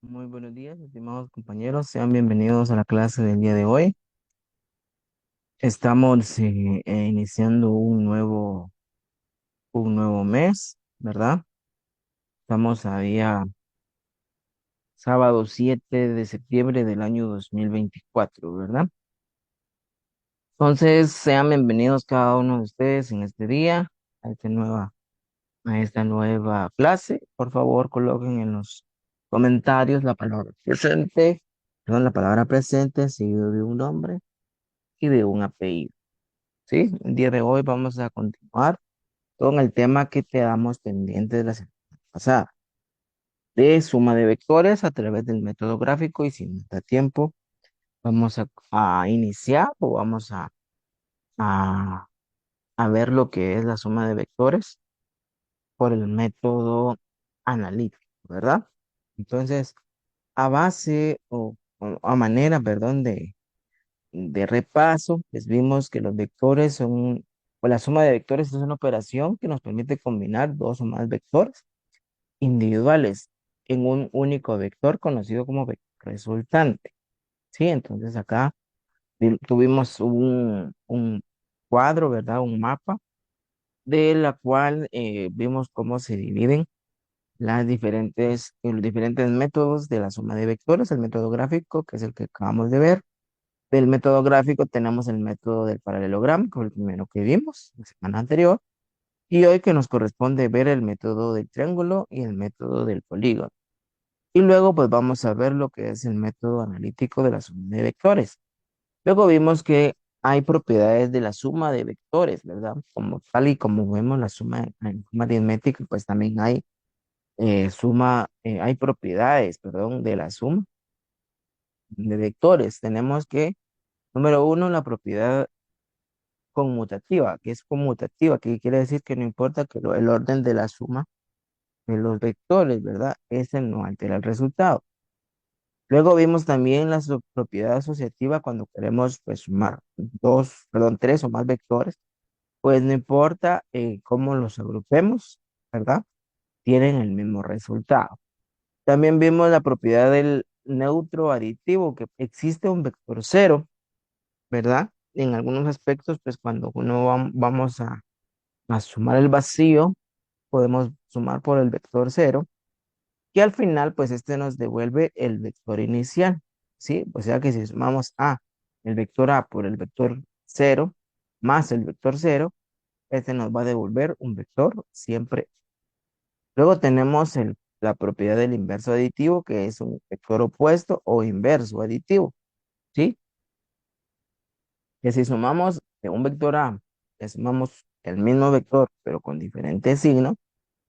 Muy buenos días, estimados compañeros. Sean bienvenidos a la clase del día de hoy. Estamos iniciando un nuevo mes, ¿verdad? Estamos a día sábado 7 de septiembre del año 2024, ¿verdad? Entonces, sean bienvenidos cada uno de ustedes en este día, a esta nueva clase. Por favor, coloquen en los comentarios la palabra presente, seguido de un nombre y de un apellido. ¿Sí? El día de hoy vamos a continuar con el tema que quedamos pendiente de la semana pasada, de suma de vectores a través del método gráfico, y si nos da tiempo, vamos a iniciar o a, a ver lo que es la suma de vectores por el método analítico, ¿verdad? Entonces, a base o a manera, perdón, de repaso, pues vimos que los vectores o la suma de vectores es una operación que nos permite combinar dos o más vectores individuales en un único vector conocido como vector resultante. ¿Sí? Entonces acá tuvimos un cuadro, ¿verdad? Un mapa de la cual vimos cómo se dividen los diferentes métodos de la suma de vectores, el método gráfico, que es el que acabamos de ver. Del método gráfico tenemos el método del paralelogramo, que fue el primero que vimos la semana anterior, y hoy que nos corresponde ver el método del triángulo y el método del polígono. Y luego pues vamos a ver lo que es el método analítico de la suma de vectores. Luego vimos que hay propiedades de la suma de vectores, ¿verdad? Como tal y como vemos la suma en suma aritmética, pues también hay propiedades, perdón, de la suma de vectores. Tenemos que, número uno, la propiedad conmutativa, que es conmutativa, que quiere decir que no importa que el orden de la suma de los vectores, ¿verdad? Ese no altera el resultado. Luego vimos también la propiedad asociativa cuando queremos pues sumar tres o más vectores, pues no importa cómo los agrupemos, ¿verdad? Tienen el mismo resultado. También vimos la propiedad del neutro aditivo, que existe un vector cero, ¿verdad? En algunos aspectos, pues cuando vamos a sumar el vacío, podemos sumar por el vector cero, y al final, pues este nos devuelve el vector inicial, ¿sí? O sea que si sumamos el vector A por el vector cero más el vector cero, este nos va a devolver un vector siempre. Luego tenemos la propiedad del inverso aditivo, que es un vector opuesto o inverso aditivo, ¿sí? Que si sumamos de un vector A, le sumamos el mismo vector, pero con diferente signo,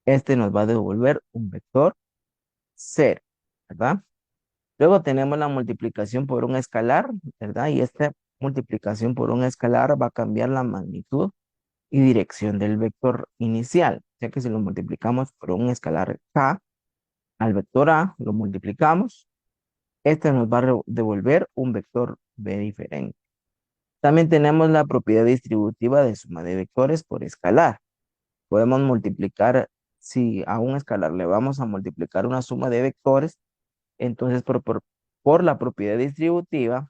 este nos va a devolver un vector cero, ¿verdad? Luego tenemos la multiplicación por un escalar, ¿verdad? Y esta multiplicación por un escalar va a cambiar la magnitud y dirección del vector inicial. O sea que si lo multiplicamos por un escalar k al vector a, lo multiplicamos, este nos va a devolver un vector b diferente. También tenemos la propiedad distributiva de suma de vectores por escalar. Podemos multiplicar, si a un escalar le vamos a multiplicar una suma de vectores, entonces por la propiedad distributiva,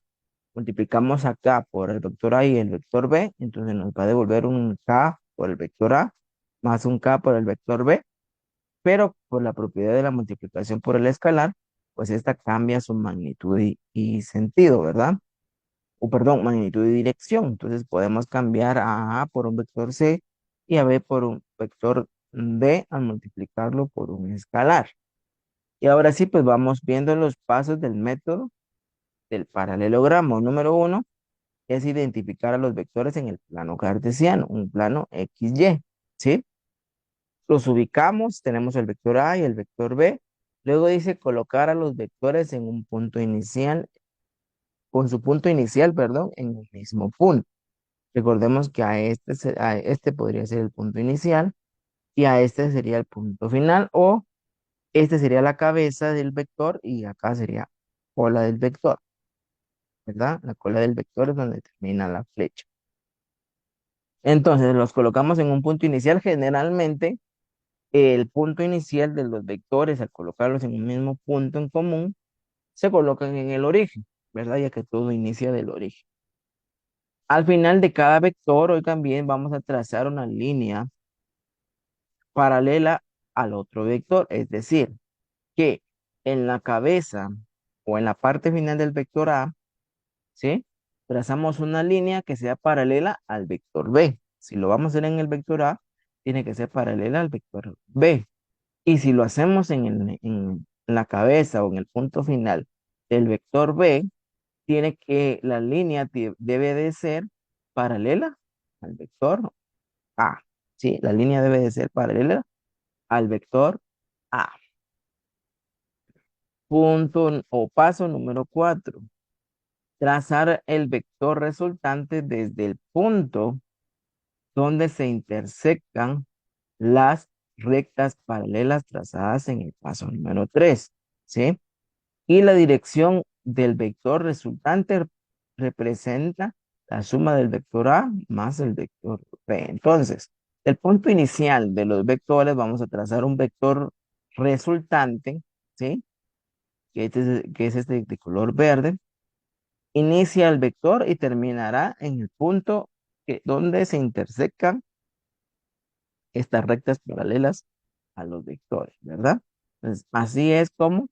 multiplicamos acá por el vector A y el vector B, entonces nos va a devolver un K por el vector A más un K por el vector B, pero por la propiedad de la multiplicación por el escalar, pues esta cambia su magnitud y sentido, ¿verdad? O perdón, magnitud y dirección. Entonces podemos cambiar a por un vector C y a B por un vector B al multiplicarlo por un escalar. Y ahora sí, pues vamos viendo los pasos del método del paralelogramo. Número uno es identificar a los vectores en el plano cartesiano, un plano XY, ¿sí? Los ubicamos, tenemos el vector A y el vector B. Luego dice colocar a los vectores en un punto inicial, con su punto inicial, perdón, en el mismo punto. Recordemos que a este podría ser el punto inicial y a este sería el punto final, o este sería la cabeza del vector y acá sería cola del vector, ¿verdad? La cola del vector es donde termina la flecha. Entonces los colocamos en un punto inicial generalmente, el punto inicial de los vectores, al colocarlos en un mismo punto en común, se colocan en el origen, ¿verdad? Ya que todo inicia del origen. Al final de cada vector, hoy también vamos a trazar una línea paralela al otro vector, es decir, que en la cabeza o en la parte final del vector A, ¿sí? Trazamos una línea que sea paralela al vector B. Si lo vamos a hacer en el vector A, tiene que ser paralela al vector B. Y si lo hacemos en la cabeza o en el punto final del vector B, tiene que la línea debe de ser paralela al vector A. ¿Sí? La línea debe de ser paralela al vector A. Punto o paso número 4. Trazar el vector resultante desde el punto donde se intersectan las rectas paralelas trazadas en el paso número 3. ¿Sí? Y la dirección del vector resultante representa la suma del vector A más el vector B. Entonces, el punto inicial de los vectores vamos a trazar un vector resultante, ¿sí? Que es este de color verde. Inicia el vector y terminará en el punto donde se intersecan estas rectas paralelas a los vectores, ¿verdad? Entonces, así es como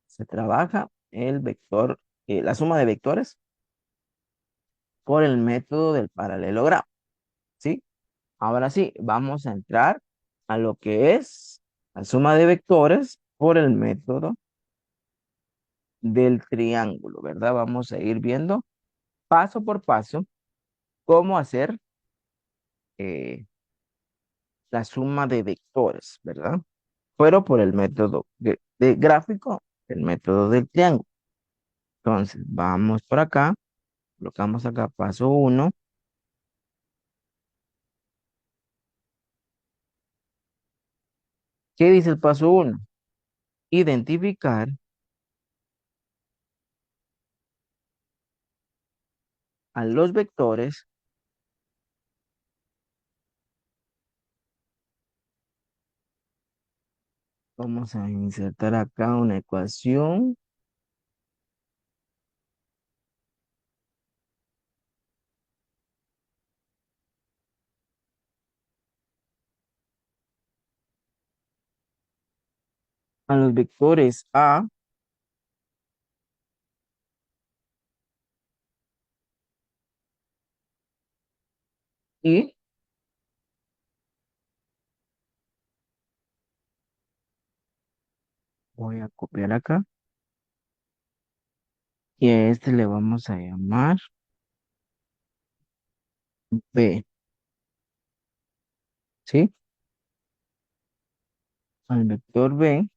se trabaja el vector, la suma de vectores por el método del paralelogramo, ¿sí? Ahora sí, vamos a entrar a lo que es la suma de vectores por el método del triángulo, ¿verdad? Vamos a ir viendo paso por paso cómo hacer eh, la suma de vectores, ¿verdad? Pero por el método de gráfico, el método del triángulo. Entonces, vamos por acá, colocamos acá paso uno. ¿Qué dice el paso uno? Identificar a los vectores. Vamos a insertar acá una ecuación. A los vectores A y voy a copiar acá. Y a este le vamos a llamar B, ¿sí? Al vector B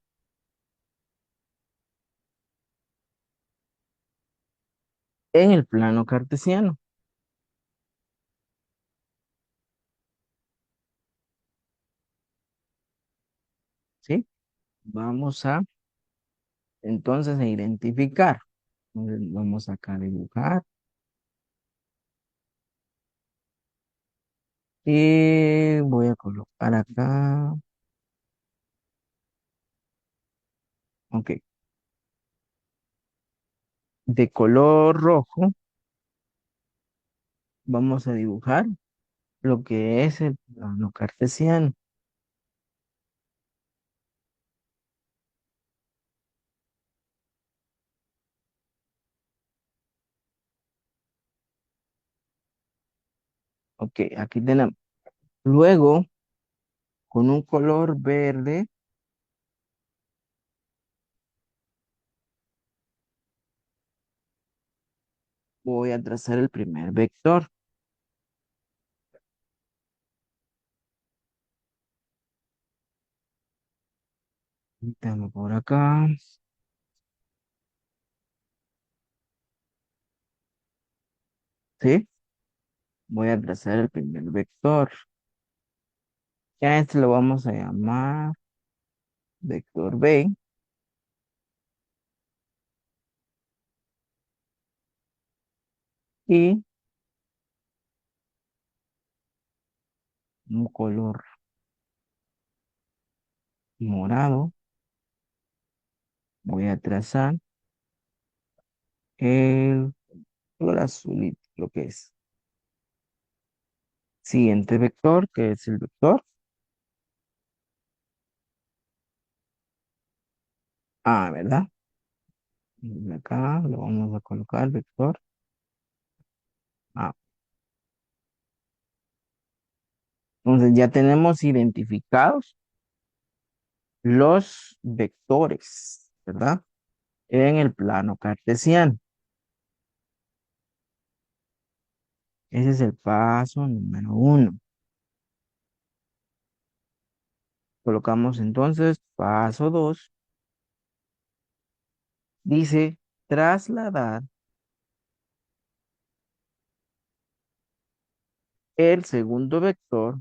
en el plano cartesiano, ¿sí? Vamos a entonces a identificar. Entonces, vamos acá a dibujar y voy a colocar acá. Ok. De color rojo vamos a dibujar lo que es el plano cartesiano. Ok, aquí tenemos. Luego, con un color verde, voy a trazar el primer vector. Tengo por acá, ¿sí? Voy a trazar el primer vector. Ya este lo vamos a llamar vector B y un color morado, voy a trazar el color azul, lo que es. Siguiente vector, que es el vector A, ¿verdad? Y acá lo vamos a colocar, vector A. Entonces ya tenemos identificados los vectores, ¿verdad? En el plano cartesiano. Ese es el paso número uno. Colocamos entonces paso dos. Dice trasladar el segundo vector.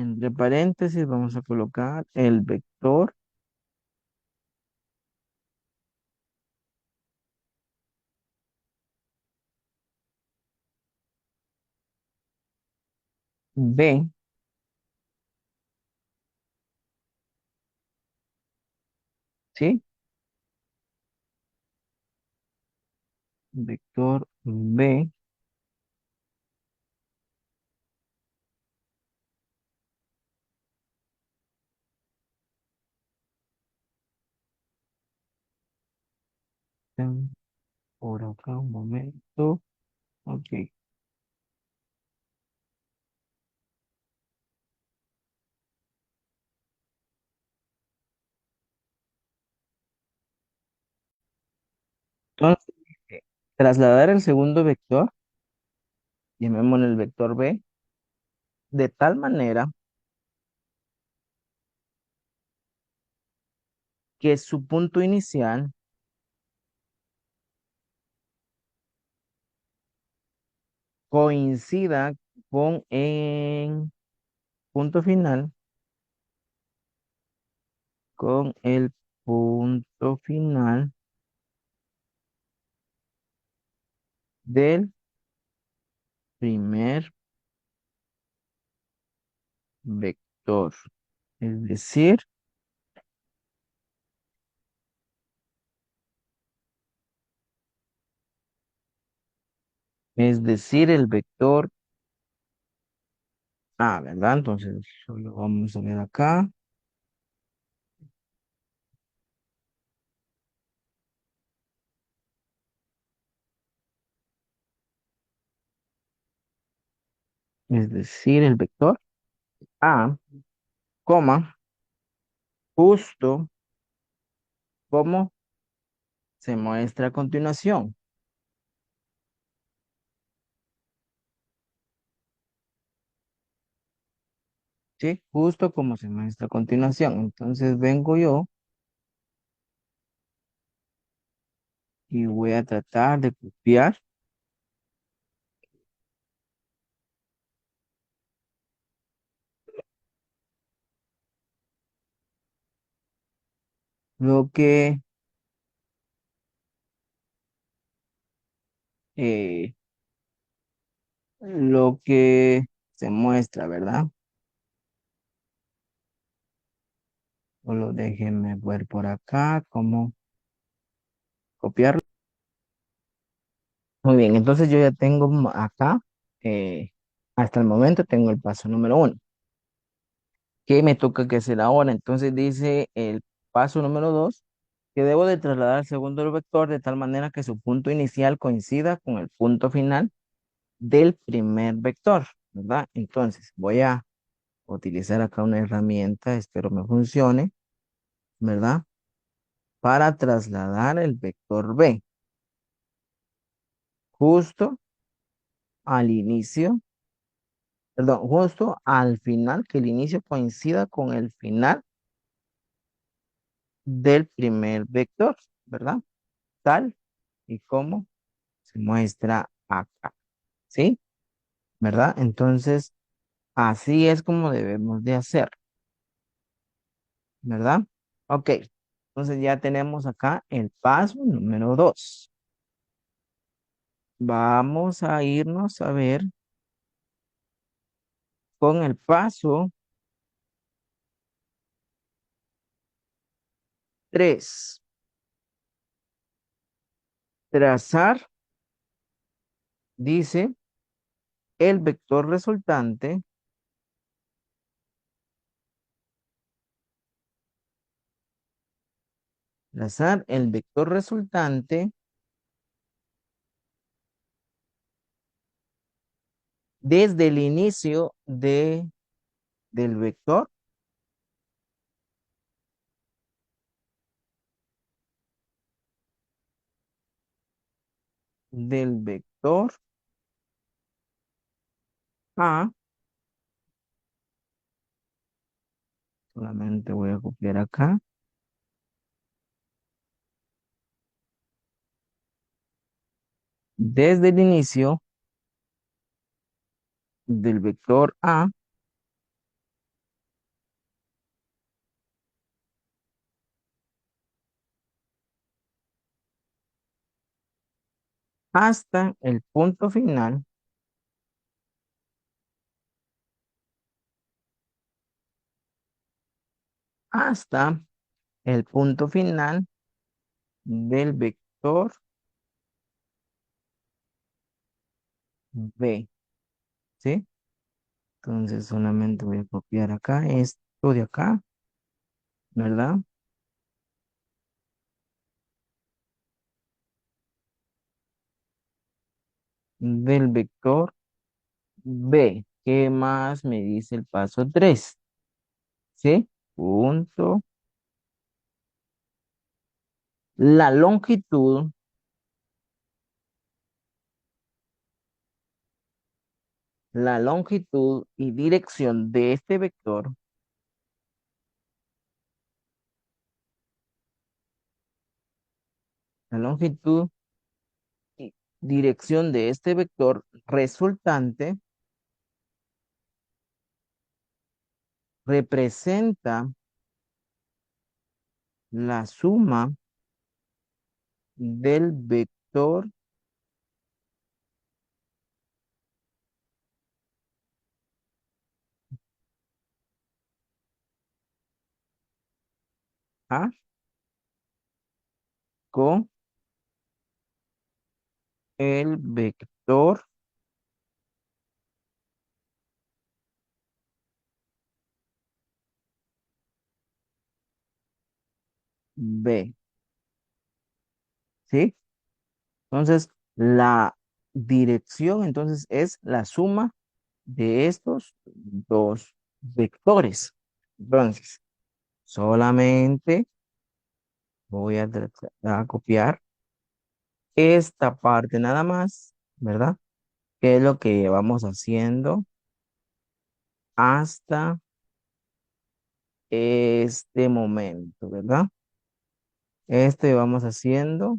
Entre paréntesis vamos a colocar el vector B, ¿sí? Vector B, por acá un momento, ok. Entonces, trasladar el segundo vector, llamémosle el vector B, de tal manera que su punto inicial coincida con el punto final, con el punto final del primer vector. Es decir, el vector A, ¿verdad? Entonces, solo vamos a ver acá. Es decir, el vector A, coma, justo como se muestra a continuación. ¿Sí? Justo como se muestra a continuación. Entonces vengo yo y voy a tratar de copiar lo que, eh, lo que se muestra, ¿verdad? Solo déjenme ver por acá cómo copiarlo. Muy bien, entonces yo ya tengo acá, eh, hasta el momento tengo el paso número uno. ¿Qué me toca que hacer ahora? Entonces dice el paso número dos, que debo de trasladar el segundo vector de tal manera que su punto inicial coincida con el punto final del primer vector, ¿verdad? Entonces voy a utilizar acá una herramienta, espero me funcione, ¿verdad? Para trasladar el vector B justo al inicio, perdón, justo al final, que el inicio coincida con el final del primer vector, ¿verdad? Tal y como se muestra acá, ¿sí? ¿Verdad? Entonces, así es como debemos de hacer, ¿verdad? Ok, entonces ya tenemos acá el paso número dos. Vamos a irnos a ver con el paso 3. Trazar, dice, el vector resultante, trazar el vector resultante desde el inicio del vector, del vector A. Solamente voy a copiar acá. Desde el inicio del vector A hasta el punto final, hasta el punto final del vector B, ¿sí? Entonces solamente voy a copiar acá esto de acá, ¿verdad? Del vector B. ¿Qué más me dice el paso 3? ¿Sí? Punto. La longitud, la longitud y dirección de este vector, la longitud y dirección de este vector resultante representa la suma del vector A con el vector B, ¿sí? Entonces, la dirección entonces es la suma de estos dos vectores. Entonces, solamente voy a copiar esta parte nada más, ¿verdad? Que es lo que llevamos haciendo hasta este momento, ¿verdad? Este vamos haciendo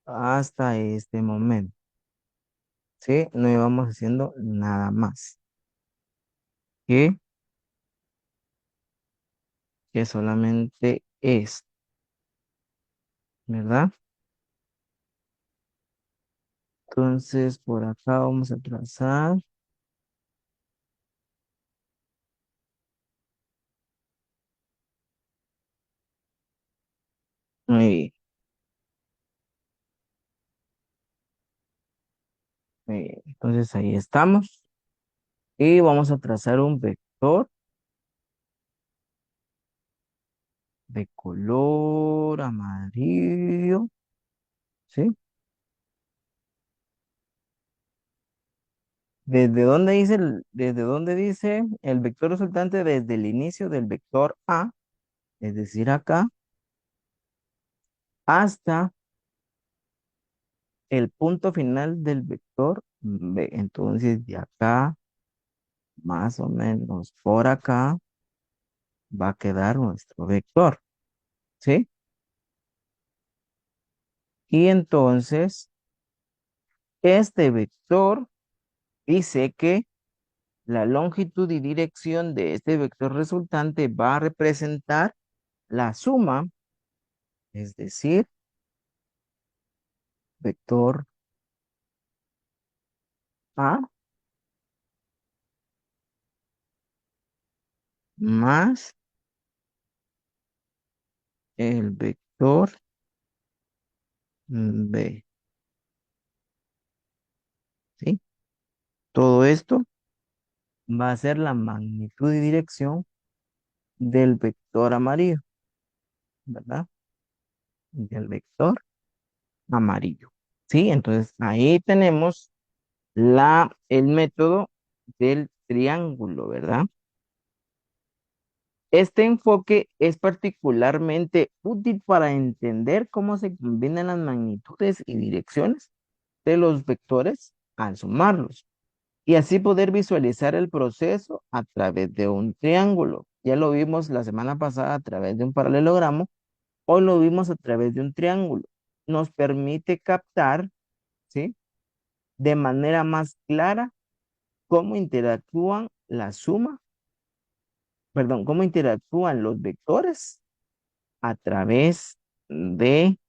hasta este momento, ¿sí? No íbamos haciendo nada más. Que, que solamente es, ¿verdad? Entonces, por acá vamos a trazar. Muy bien, muy bien. Entonces ahí estamos. Y vamos a trazar un vector de color amarillo, ¿sí? ¿Desde dónde dice el vector resultante? Desde el inicio del vector A, es decir, acá, hasta el punto final del vector B. Entonces, de acá, más o menos por acá, va a quedar nuestro vector, ¿sí? Y entonces, este vector dice que la longitud y dirección de este vector resultante va a representar la suma, es decir, vector A más el vector B, ¿sí? Todo esto va a ser la magnitud y dirección del vector amarillo, ¿verdad? Del vector amarillo. ¿Sí? Entonces ahí tenemos el método del triángulo, ¿verdad? Este enfoque es particularmente útil para entender cómo se combinan las magnitudes y direcciones de los vectores al sumarlos y así poder visualizar el proceso a través de un triángulo. Ya lo vimos la semana pasada a través de un paralelogramo, hoy lo vimos a través de un triángulo. Nos permite captar, ¿sí? De manera más clara cómo interactúan la suma, perdón, cómo interactúan los vectores a través de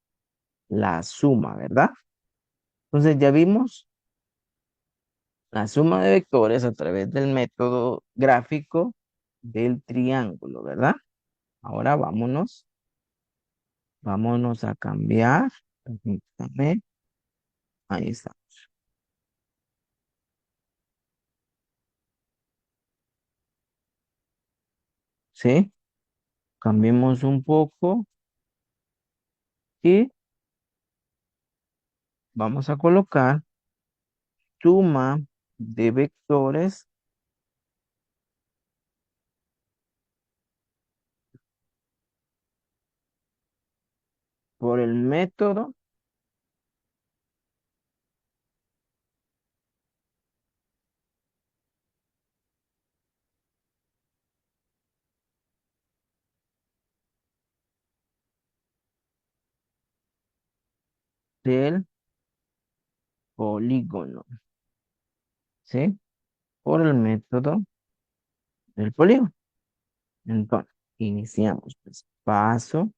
la suma, ¿verdad? Entonces ya vimos la suma de vectores a través del método gráfico del triángulo, ¿verdad? Ahora vámonos a cambiar. Permítame. Ahí está. ¿Sí? Cambiemos un poco y vamos a colocar suma de vectores por el método del polígono. ¿Sí? Por el método del polígono. Entonces, iniciamos. Pues, paso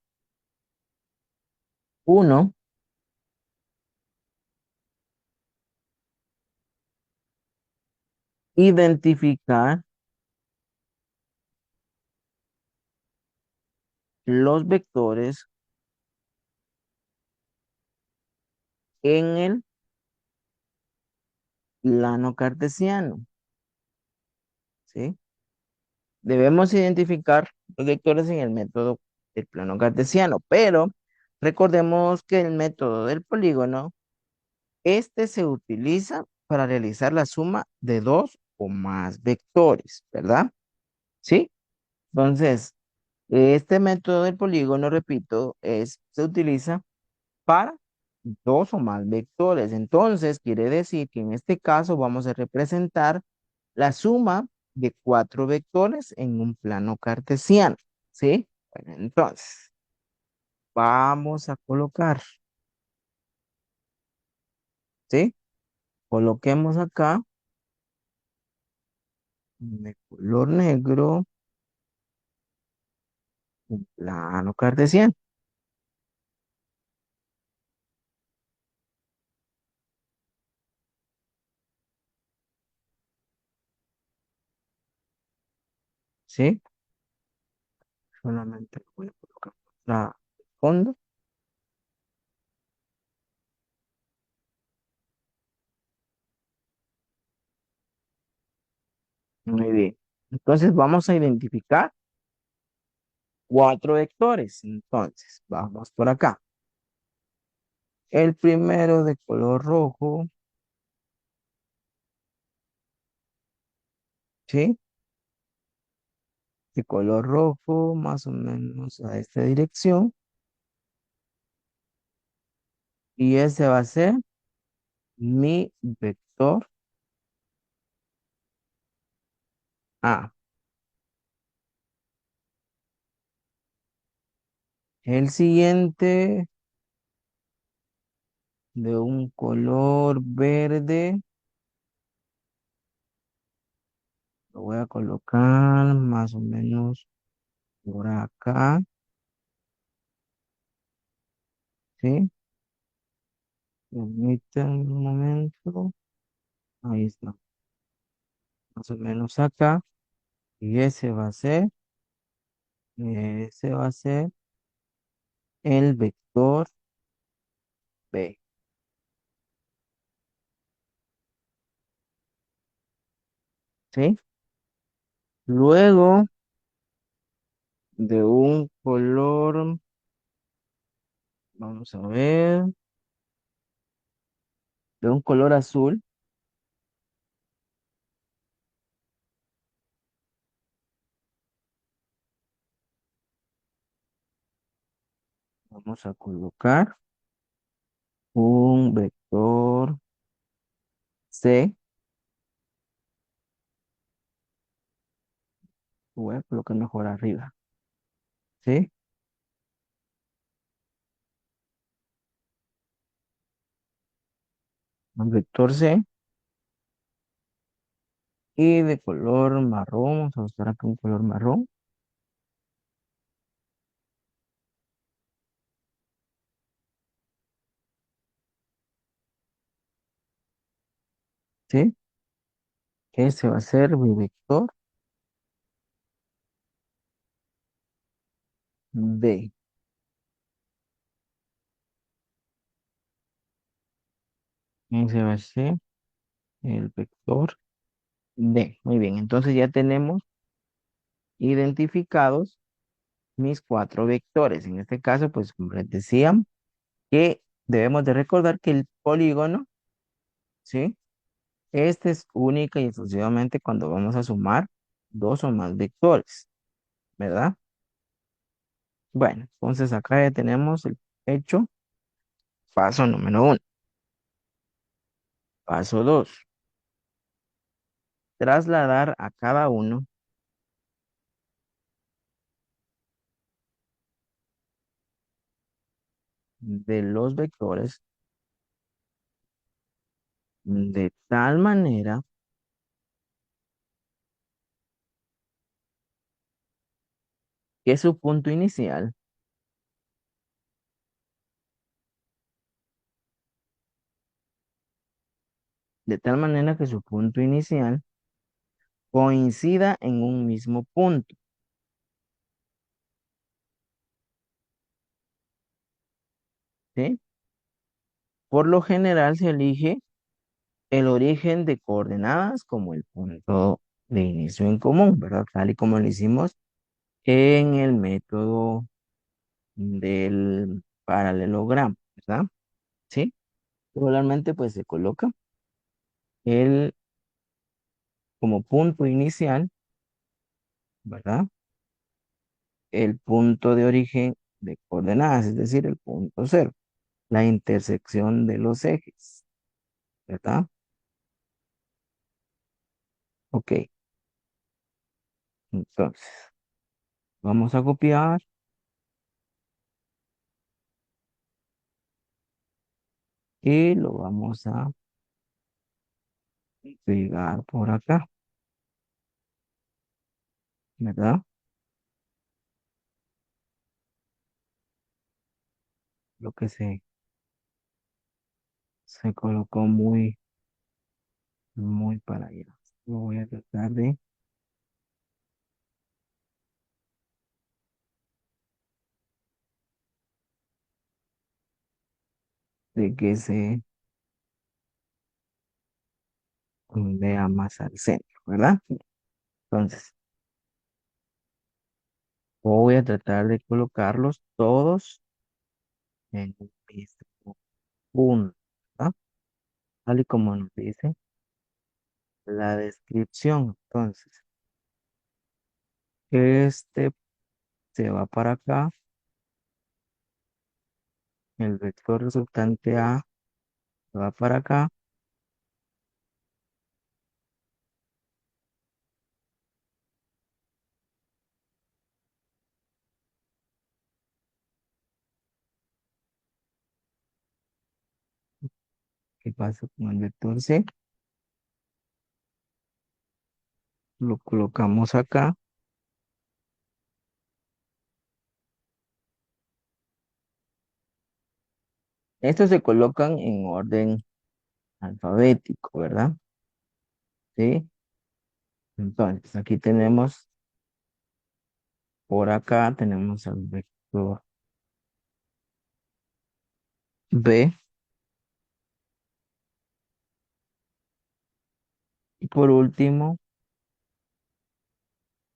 uno, identificar los vectores en el plano cartesiano. ¿Sí? Debemos identificar los vectores en el método del plano cartesiano, pero recordemos que el método del polígono, este se utiliza para realizar la suma de dos o más vectores, ¿verdad? ¿Sí? Entonces, este método del polígono, repito, se utiliza para dos o más vectores. Entonces, quiere decir que en este caso vamos a representar la suma de cuatro vectores en un plano cartesiano. ¿Sí? Bueno, entonces, vamos a colocar, ¿sí? Coloquemos acá de color negro un plano cartesiano. ¿Sí? Solamente voy a colocar la fondo. Muy bien. Entonces vamos a identificar cuatro vectores. Entonces, vamos por acá. El primero de color rojo, ¿sí? De color rojo, más o menos a esta dirección. Y ese va a ser mi vector A. El siguiente de un color verde, lo voy a colocar más o menos por acá, ¿sí? Permítanme un momento. Ahí está, más o menos acá. Y ese va a ser el vector B. ¿Sí? Luego de un color, vamos a ver, de un color azul, vamos a colocar un vector C. Voy a colocar mejor arriba. ¿Sí? Un vector C. Y de color marrón, vamos a buscar aquí un color marrón. ¿Sí? Ese va a ser mi vector D. Ese va a ser el vector D. Muy bien, entonces ya tenemos identificados mis cuatro vectores. En este caso, pues como les decía, que debemos de recordar que el polígono, ¿sí? Este es única y exclusivamente cuando vamos a sumar dos o más vectores, ¿verdad? Bueno, entonces acá ya tenemos el hecho. Paso número uno. Paso dos. Trasladar a cada uno de los vectores de tal manera que su punto inicial, de tal manera que su punto inicial coincida en un mismo punto, ¿sí? Por lo general se elige el origen de coordenadas como el punto de inicio en común, ¿verdad? Tal y como lo hicimos en el método del paralelogramo, ¿verdad? ¿Sí? Regularmente pues se coloca el como punto inicial, ¿verdad? El punto de origen de coordenadas, es decir, el punto cero, la intersección de los ejes, ¿verdad? Ok, entonces vamos a copiar y lo vamos a pegar por acá, ¿verdad? Lo que se colocó muy para allá. Lo voy a tratar de que se vea más al centro, ¿verdad? Entonces, voy a tratar de colocarlos todos en un mismo punto, ¿verdad? Tal y como nos dice la descripción. Entonces, este se va para acá, el vector resultante A se va para acá, ¿qué pasa con el vector C? Lo colocamos acá. Estos se colocan en orden alfabético, ¿verdad? ¿sí? Entonces, aquí tenemos, por acá tenemos el vector B y por último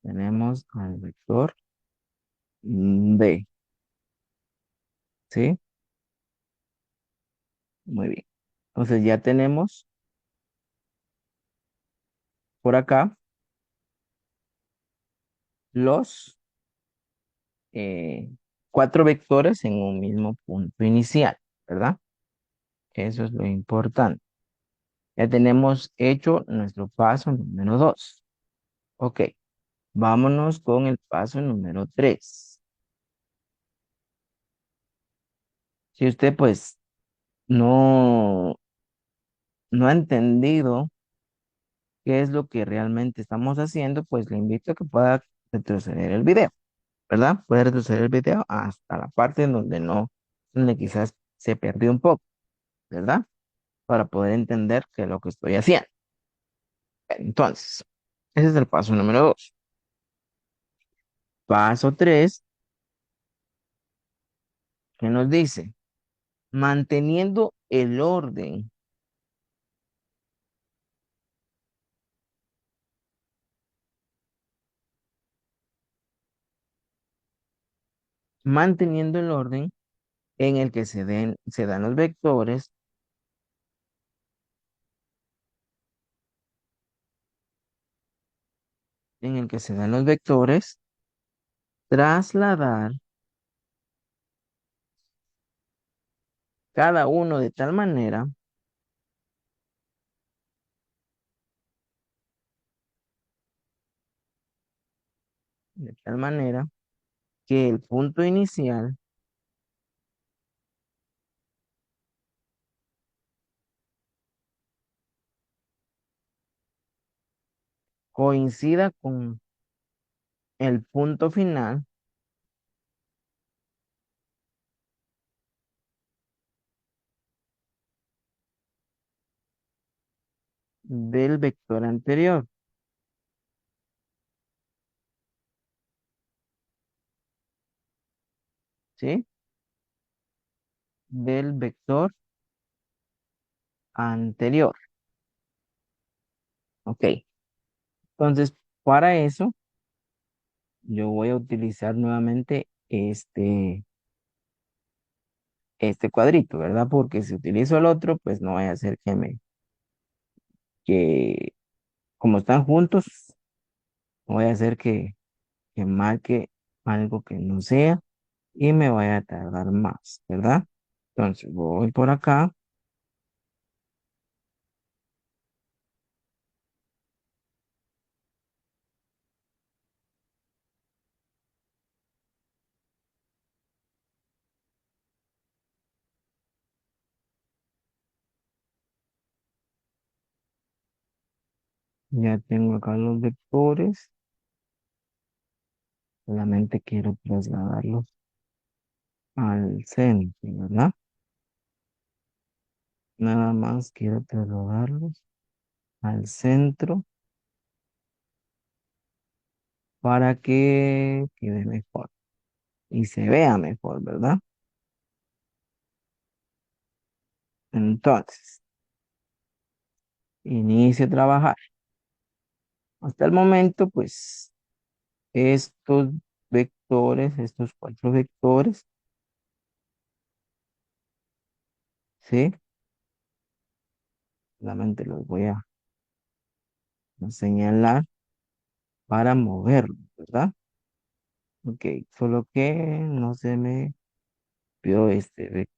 tenemos al vector D, ¿sí? Muy bien. Entonces ya tenemos por acá los eh, cuatro vectores en un mismo punto inicial, ¿verdad? Eso es lo importante. Ya tenemos hecho nuestro paso número 2. Ok, vámonos con el paso número 3. Si usted pues no, no ha entendido qué es lo que realmente estamos haciendo, pues le invito a que pueda retroceder el video, ¿verdad? Puede retroceder el video hasta la parte en donde no, donde quizás se perdió un poco, ¿verdad? Para poder entender qué es lo que estoy haciendo. Entonces, ese es el paso número 2. Paso 3, ¿qué nos dice? Manteniendo el orden, manteniendo el orden en el que se dan los vectores, en el que se dan los vectores, trasladar cada uno de tal manera que el punto inicial coincida con el punto final del vector anterior, ¿sí? Del vector anterior. Ok. Entonces, para eso, yo voy a utilizar nuevamente este cuadrito, ¿verdad? Porque si utilizo el otro, pues no vaya a ser que como están juntos, no vaya a hacer que marque algo que no sea y me vaya a tardar más, ¿verdad? Entonces, voy por acá, ya tengo acá los vectores, solamente quiero trasladarlos al centro, ¿verdad? Nada más quiero trasladarlos al centro para que quede mejor y se vea mejor, ¿verdad? Entonces, inicio a trabajar. Hasta el momento, pues, estos vectores, estos cuatro vectores, ¿sí? Solamente los voy a señalar para moverlos, ¿verdad? Ok, solo que no se me vio este vector.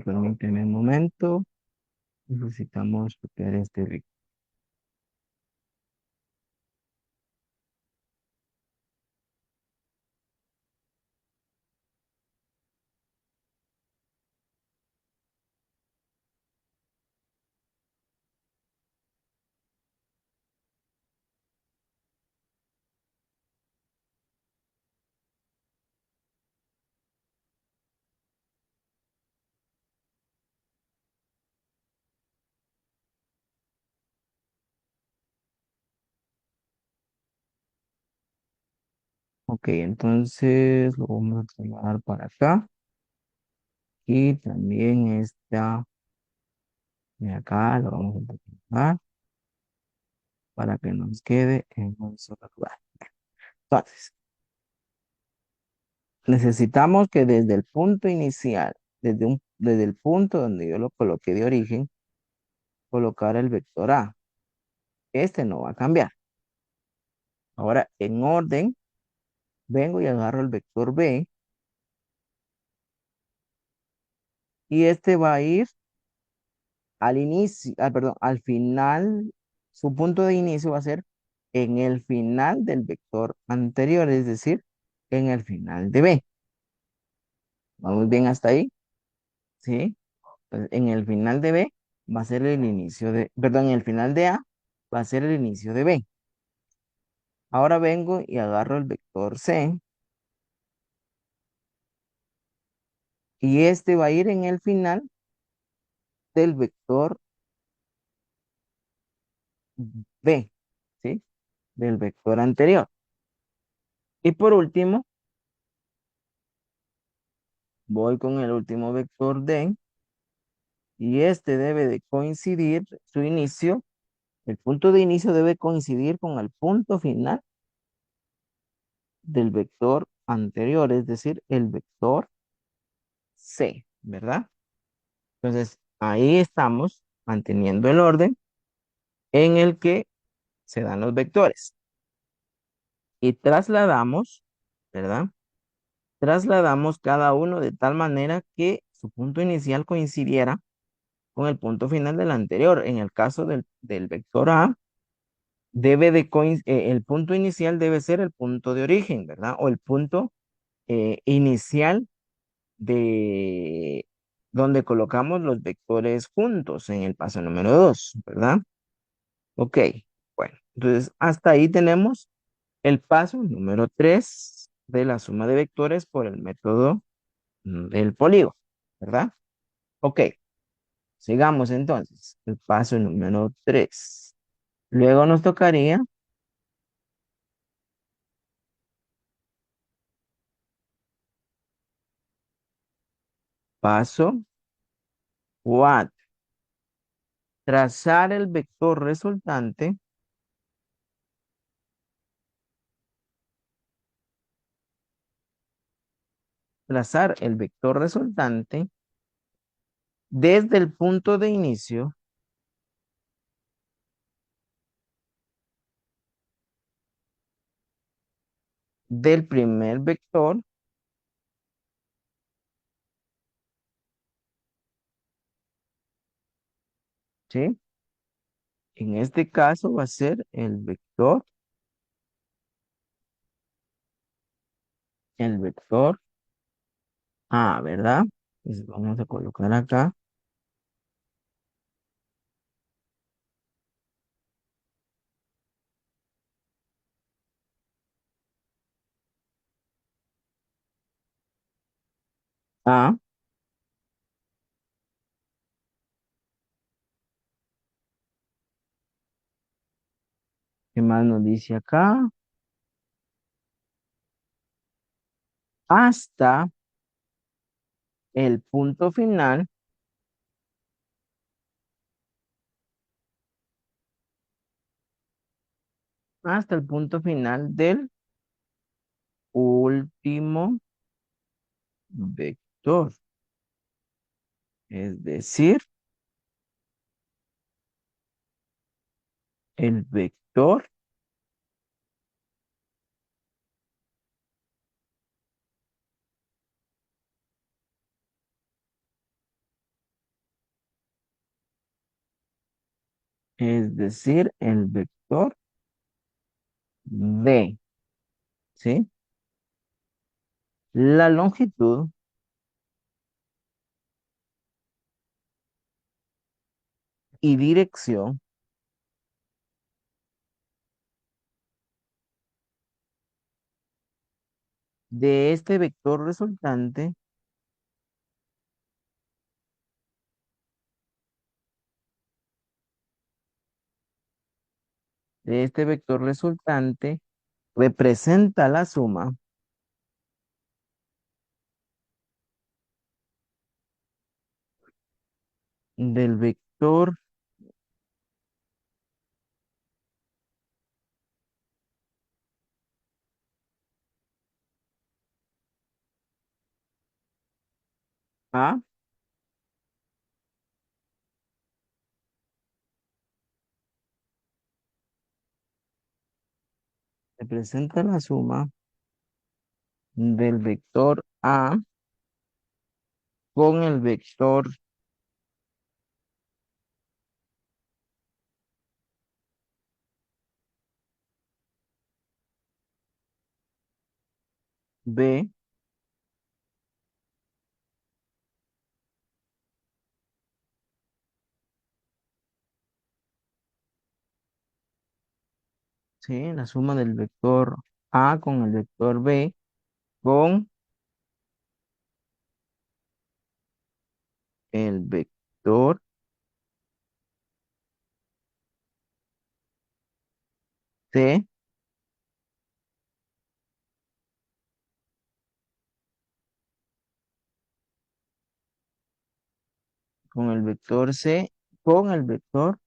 Permíteme un momento. Necesitamos copiar este vector. Ok, entonces lo vamos a trasladar para acá. Y también esta de acá lo vamos a trasladar para que nos quede en un solo lugar. Entonces, necesitamos que desde el punto inicial, desde el punto donde yo lo coloqué de origen, colocar el vector A. Este no va a cambiar. Ahora, en orden, vengo y agarro el vector B y este va a ir al inicio, perdón, al final, su punto de inicio va a ser en el final del vector anterior, es decir, en el final de B. ¿Vamos bien hasta ahí? ¿Sí? Entonces, en el final de B va a ser el inicio de, perdón, en el final de A va a ser el inicio de B. Ahora vengo y agarro el vector C y este va a ir en el final del vector B, ¿sí? Del vector anterior. Y por último, voy con el último vector D y este debe de coincidir, su inicio, el punto de inicio debe coincidir con el punto final del vector anterior, es decir, el vector C, ¿verdad? Entonces, ahí estamos manteniendo el orden en el que se dan los vectores y trasladamos, ¿verdad? Trasladamos cada uno de tal manera que su punto inicial coincidiera con el punto final del anterior. En el caso del vector A, el punto inicial debe ser el punto de origen, ¿verdad? O el punto inicial de donde colocamos los vectores juntos en el paso número 2, ¿verdad? Ok, bueno, entonces hasta ahí tenemos el paso número 3 de la suma de vectores por el método del polígono, ¿verdad? Ok, sigamos entonces. El paso número 3. Luego nos tocaría paso 4. Trazar el vector resultante, trazar el vector resultante desde el punto de inicio del primer vector, ¿sí? En este caso va a ser el vector A, ¿verdad? Entonces vamos a colocar acá A. ¿Qué más nos dice acá? Hasta el punto final, hasta el punto final del último vector. Es decir, el vector, es decir, el vector D, ¿sí? La longitud y dirección de este vector resultante, de este vector resultante representa la suma del vector A, representa la suma del vector A con el vector B, ¿sí? La suma del vector A con el vector B con el vector C, con el vector C, con el vector,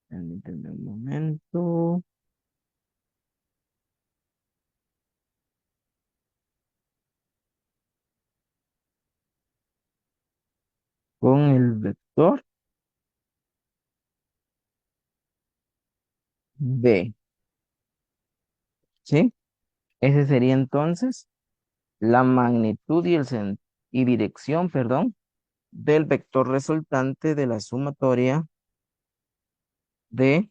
permítanme un momento, con el vector B, ¿sí? Ese sería entonces la magnitud y y dirección, perdón, del vector resultante de la sumatoria de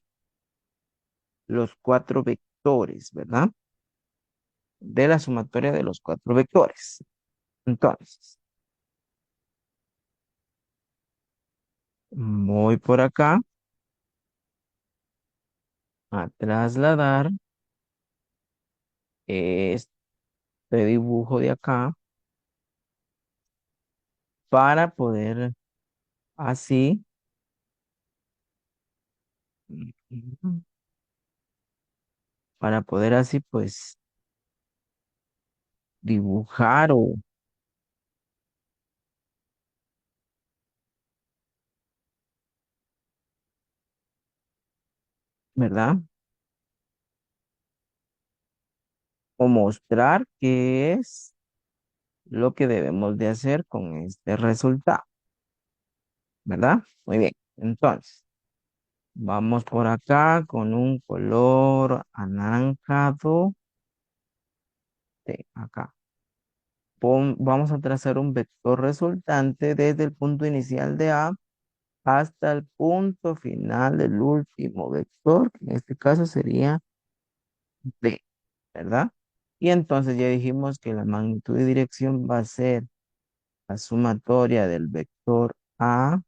los cuatro vectores, ¿verdad? De la sumatoria de los cuatro vectores. Entonces, voy por acá a trasladar este dibujo de acá para poder así, para poder así pues dibujar o, ¿verdad? O mostrar qué es lo que debemos de hacer con este resultado, ¿verdad? Muy bien. Entonces, vamos por acá con un color anaranjado. Acá. Vamos a trazar un vector resultante desde el punto inicial de A hasta el punto final del último vector, que en este caso sería B, ¿verdad? Y entonces ya dijimos que la magnitud de dirección va a ser la sumatoria del vector A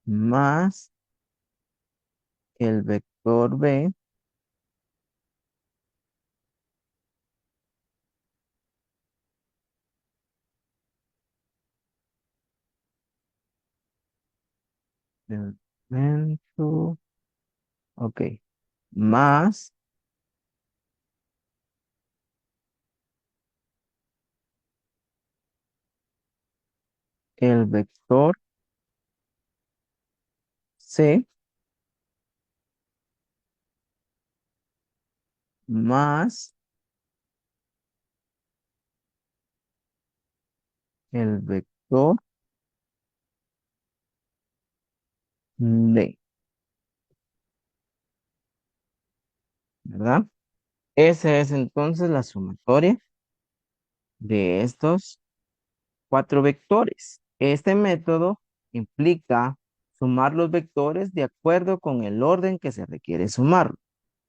más el vector B del elemento, ok, más el vector C más el vector D, ¿verdad? Esa es entonces la sumatoria de estos cuatro vectores. Este método implica sumar los vectores de acuerdo con el orden que se requiere sumarlo,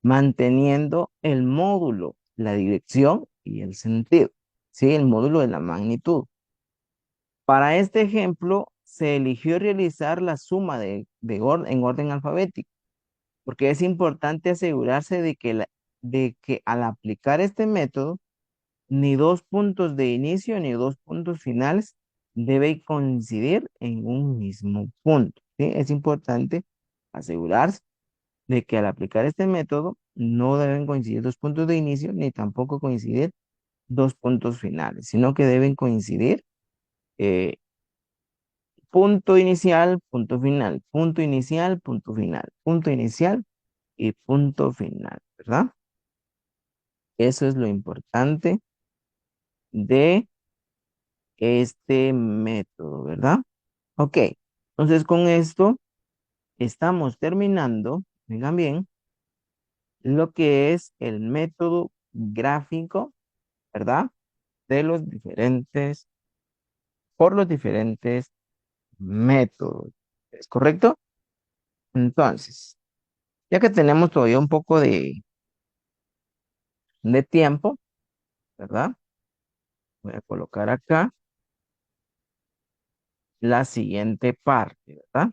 manteniendo el módulo, la dirección y el sentido. Sí, el módulo de la magnitud. Para este ejemplo, se eligió realizar la suma en orden alfabético, porque es importante asegurarse de que al aplicar este método, ni dos puntos de inicio ni dos puntos finales debe coincidir en un mismo punto. ¿Sí? Es importante asegurarse de que al aplicar este método no deben coincidir dos puntos de inicio ni tampoco coincidir dos puntos finales, sino que deben coincidir eh, punto inicial, punto final, punto inicial, punto final, punto inicial y punto final, ¿verdad? Eso es lo importante de este método, ¿verdad? Ok, entonces con esto estamos terminando, vengan bien, lo que es el método gráfico, ¿verdad? De los diferentes, por los diferentes métodos. ¿Es correcto? Entonces, ya que tenemos todavía un poco de tiempo, ¿verdad? Voy a colocar acá la siguiente parte, ¿verdad?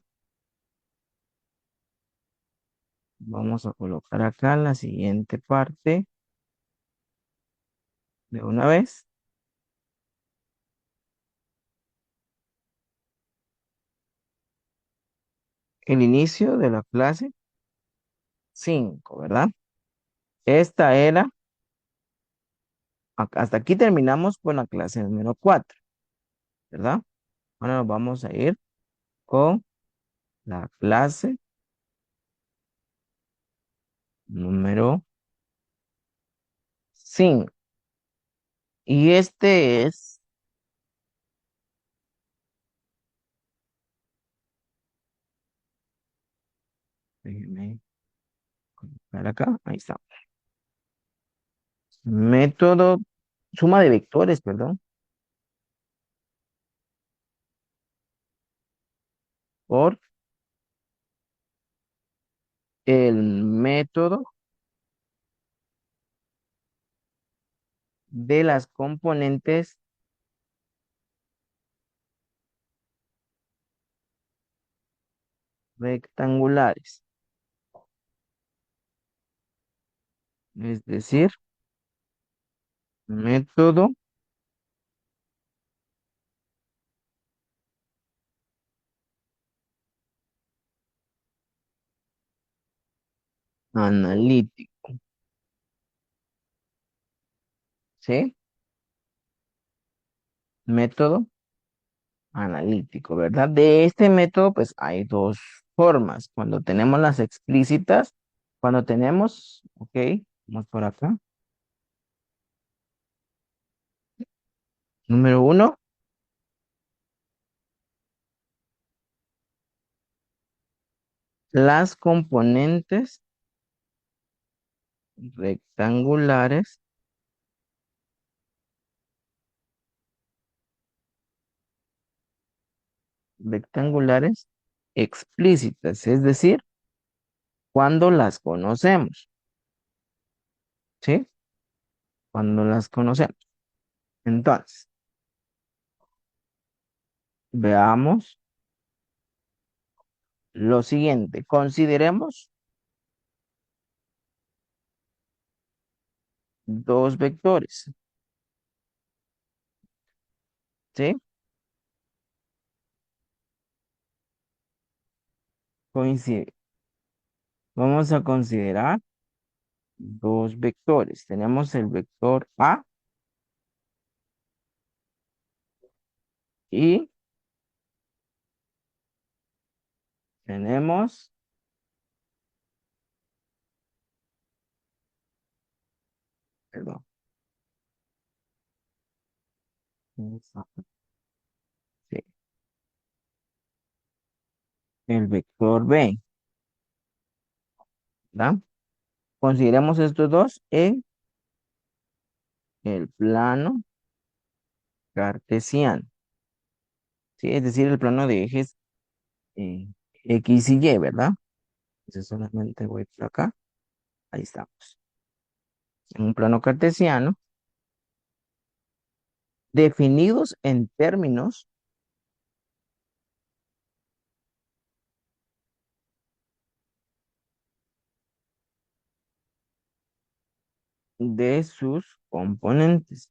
Vamos a colocar acá la siguiente parte de una vez. El inicio de la clase 5, ¿verdad? Esta era, hasta aquí terminamos con la clase número 4, ¿verdad? Ahora nos vamos a ir con la clase número 5. Y este es, déjenme colocar acá, ahí está. Método, suma de vectores, perdón, por el método de las componentes rectangulares. Es decir, método analítico, ¿sí? Método analítico, ¿verdad? De este método, pues hay dos formas. Cuando tenemos las explícitas, cuando tenemos, ok, vamos por acá. Número uno, las componentes rectangulares, rectangulares explícitas, es decir, cuando las conocemos, ¿sí? Cuando las conocemos. Entonces, veamos lo siguiente. Consideremos dos vectores, ¿sí? Coincide. Vamos a considerar dos vectores. Tenemos el vector A y tenemos, perdón, sí, el vector B, ¿verdad? Consideremos estos dos en el plano cartesiano, ¿sí? Es decir, el plano de ejes eh, X y Y, ¿verdad? Entonces solamente voy por acá. Ahí estamos. En un plano cartesiano, definidos en términos de sus componentes.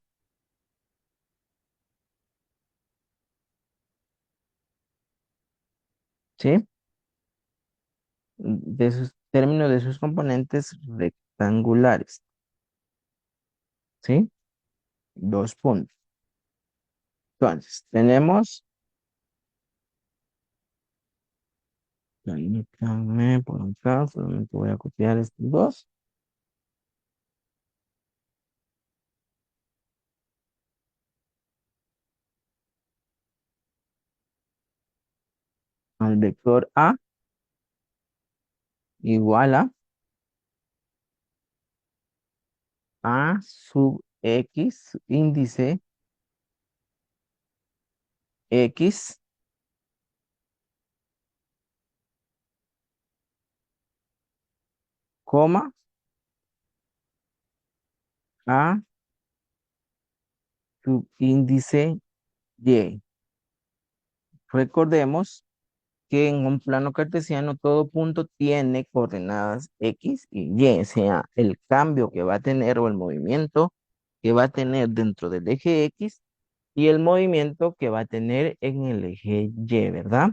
¿sí? De sus términos de sus componentes rectangulares, ¿sí? Dos puntos. Entonces, tenemos, permítanme por acá, solamente voy a copiar estos dos, al vector A igual a sub X índice X, coma, A subíndice Y. Recordemos que en un plano cartesiano todo punto tiene coordenadas X y Y, o sea, el cambio que va a tener o el movimiento que va a tener dentro del eje X y el movimiento que va a tener en el eje Y, ¿verdad?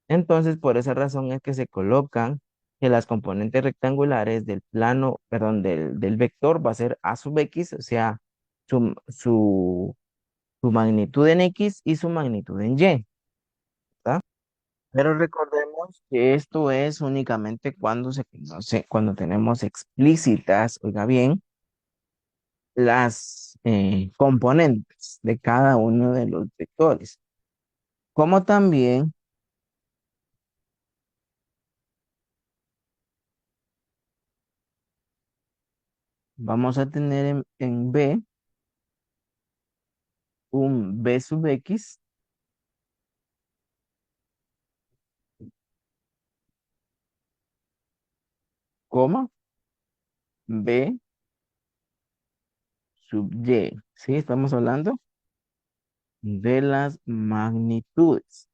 Entonces, por esa razón es que se colocan que las componentes rectangulares del plano, perdón, del vector va a ser A sub X, o sea, su magnitud en X y su magnitud en Y, ¿verdad? Pero recordemos que esto es únicamente cuando se conoce, cuando tenemos explícitas, oiga bien, las componentes de cada uno de los vectores. Como también vamos a tener en B un B sub X, coma, B sub Y. ¿Sí? Estamos hablando de las magnitudes.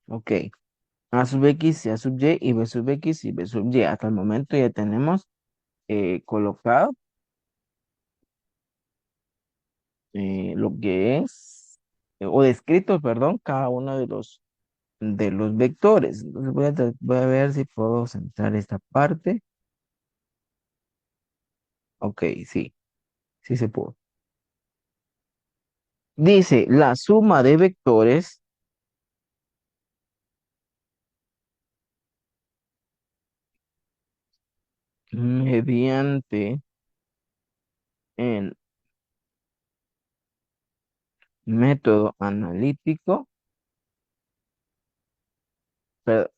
Ok. A sub X y A sub Y y B sub X y B sub Y. Hasta el momento ya tenemos colocado lo que es, o descrito, perdón, cada uno de los vectores. Entonces voy a ver si puedo centrar esta parte. Ok, sí, sí se pudo. Dice, la suma de vectores mediante el método analítico,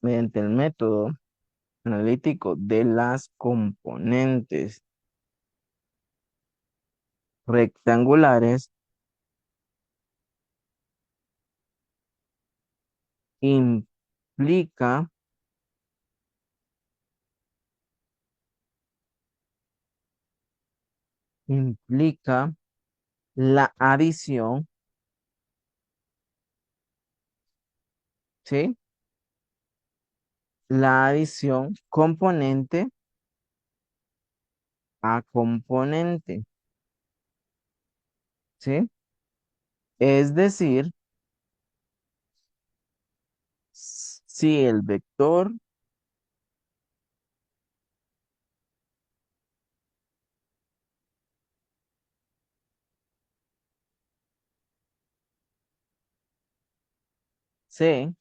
mediante el método analítico de las componentes rectangulares implica, implica la adición, ¿sí? La adición componente a componente, ¿sí? Es decir, si el vector, C,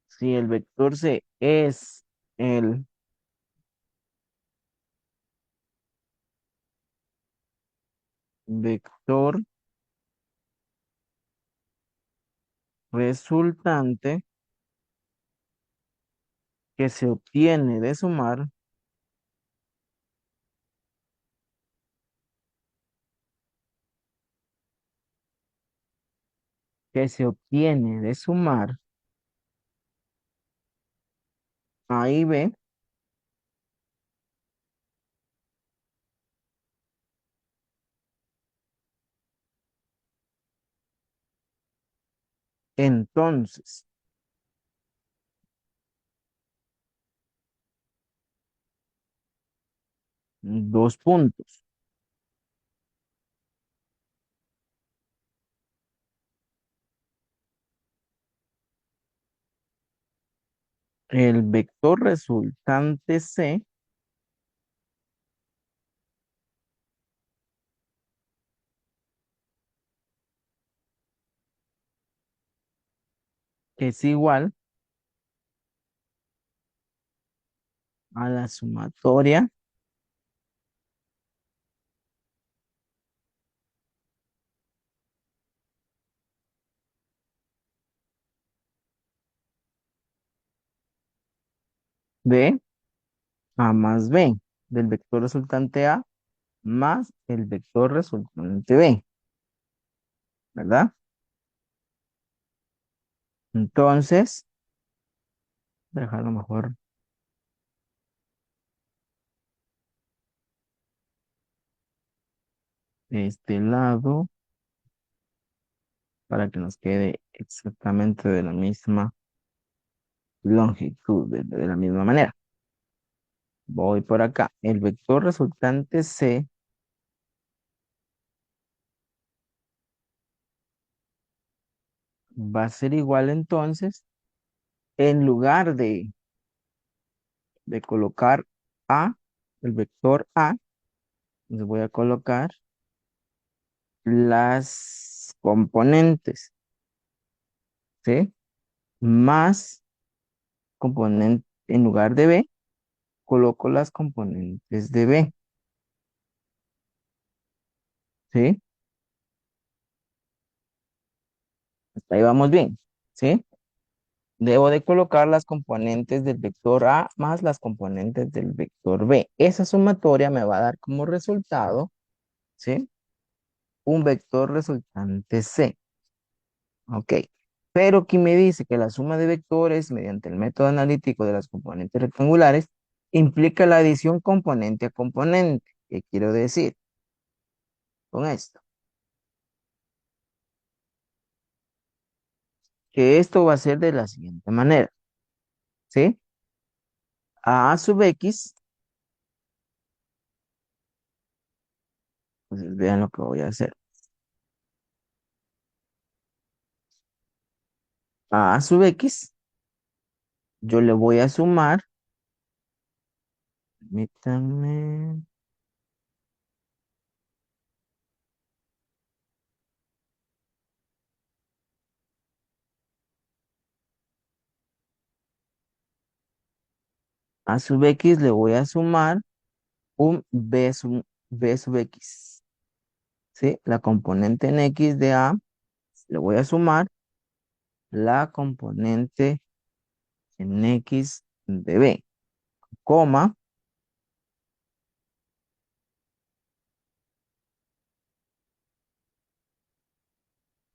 si el vector C es el vector resultante que se obtiene de sumar, que se obtiene de sumar A y B, entonces, dos puntos. El vector resultante C es igual a la sumatoria de A más B, del vector resultante A más el vector resultante B, ¿verdad? Entonces, dejarlo mejor de este lado para que nos quede exactamente de la misma longitud, de la misma manera. Voy por acá. El vector resultante C va a ser igual entonces, en lugar de colocar A, el vector A, les voy a colocar las componentes, ¿sí? Más componente, en lugar de B, coloco las componentes de B, ¿sí? Hasta ahí vamos bien, ¿sí? Debo de colocar las componentes del vector A más las componentes del vector B. Esa sumatoria me va a dar como resultado, ¿sí? Un vector resultante C. Ok. Pero aquí me dice que la suma de vectores mediante el método analítico de las componentes rectangulares implica la adición componente a componente. ¿Qué quiero decir con esto? Que esto va a ser de la siguiente manera, ¿sí? A sub X, pues vean lo que voy a hacer. A sub X, yo le voy a sumar, permítanme, a sub X le voy a sumar un B sub X, ¿sí? La componente en X de A, le voy a sumar la componente en X de B, coma,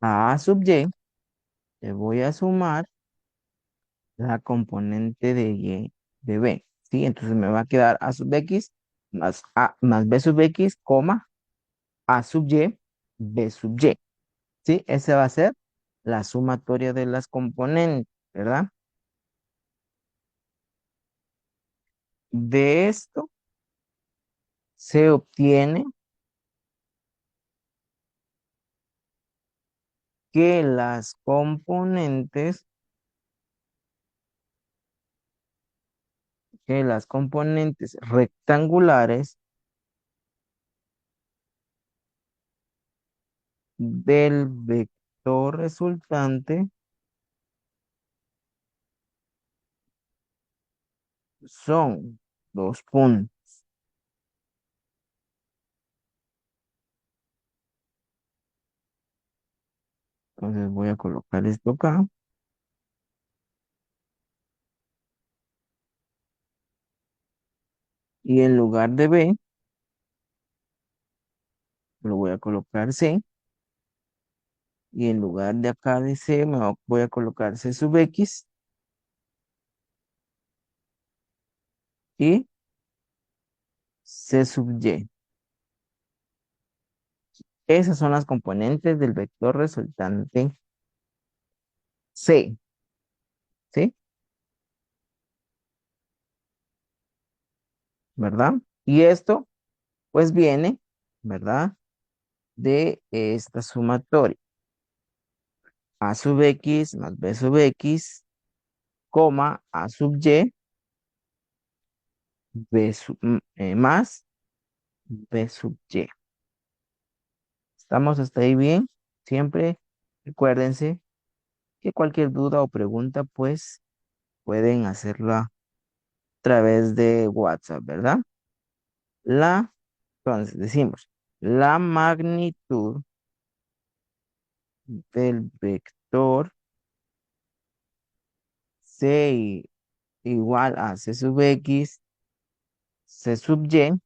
a sub Y, le voy a sumar la componente de Y de B, ¿sí? Entonces me va a quedar A sub X más A más B sub X, coma, A sub Y, B sub Y, ¿sí? Esa va a ser la sumatoria de las componentes, ¿verdad? De esto se obtiene que las componentes rectangulares del vector resultante son dos puntos. Entonces voy a colocar esto acá y en lugar de B lo voy a colocar C y en lugar de acá de C voy a colocar C sub X y C sub Y. Esas son las componentes del vector resultante C, ¿sí? ¿Verdad? Y esto pues viene, ¿verdad? De esta sumatoria. A sub X más B sub X coma, A sub Y, más B sub Y. ¿Estamos hasta ahí bien? Siempre recuérdense que cualquier duda o pregunta, pues pueden hacerla a través de WhatsApp, ¿verdad? La, entonces decimos, la magnitud del vector C igual a C sub X, C sub Y,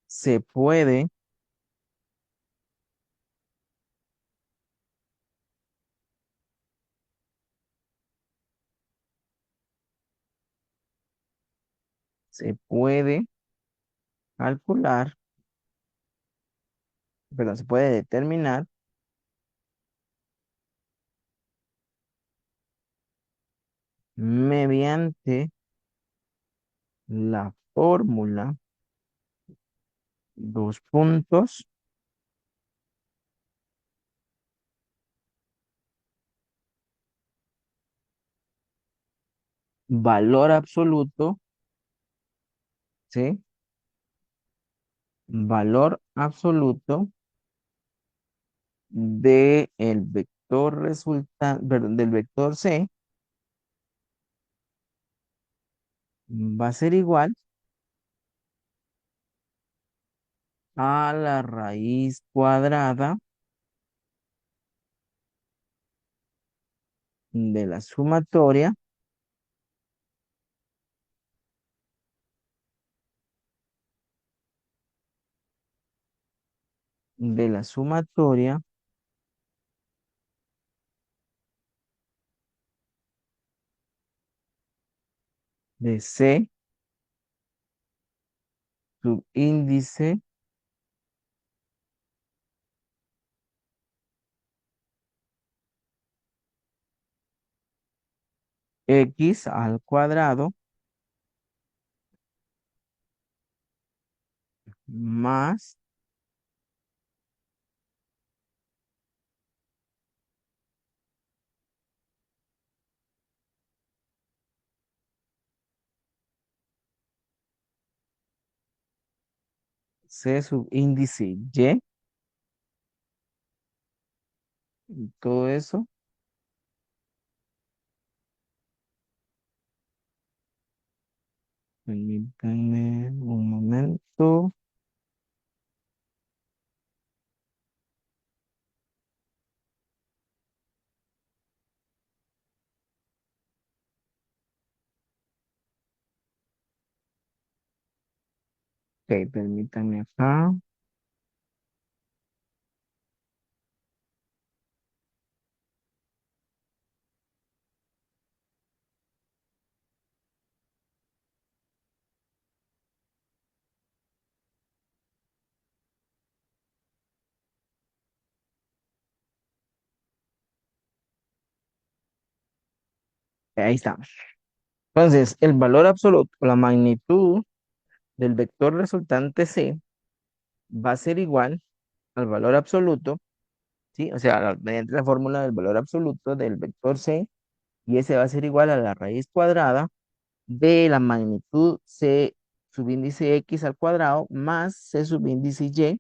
se puede, se puede calcular, perdón, se puede determinar mediante la fórmula, dos puntos, valor absoluto, ¿sí? Valor absoluto de el vector resultante, perdón, del vector C va a ser igual a la raíz cuadrada de la sumatoria de la sumatoria de C subíndice X al cuadrado más C subíndice Y, y todo eso. Permítanme un momento. Ok, permítanme acá. Ahí estamos. Entonces, el valor absoluto, la magnitud del vector resultante C va a ser igual al valor absoluto, ¿sí? O sea, mediante la fórmula del valor absoluto del vector C, y ese va a ser igual a la raíz cuadrada de la magnitud C subíndice X al cuadrado más C subíndice Y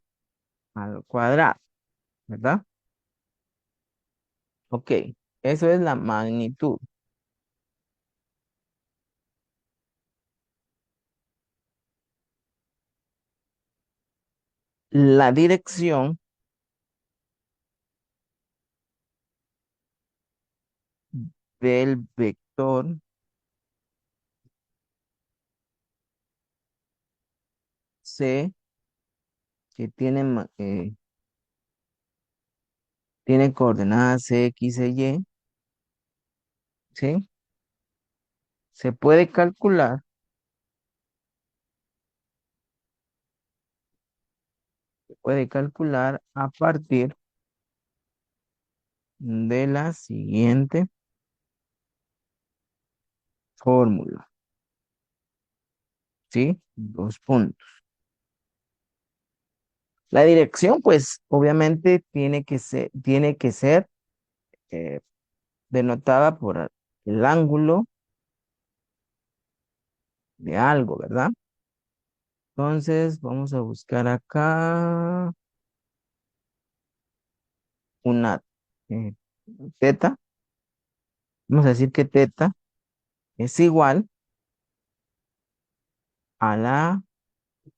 al cuadrado, ¿verdad? Ok, eso es la magnitud. La dirección del vector C que tiene coordenadas C, X e Y, ¿sí? Se puede calcular, a partir de la siguiente fórmula, ¿sí? Dos puntos. La dirección, pues, obviamente tiene que ser eh, denotada por el ángulo de algo, ¿verdad? Entonces, vamos a buscar acá una eh, teta. Vamos a decir que teta es igual a la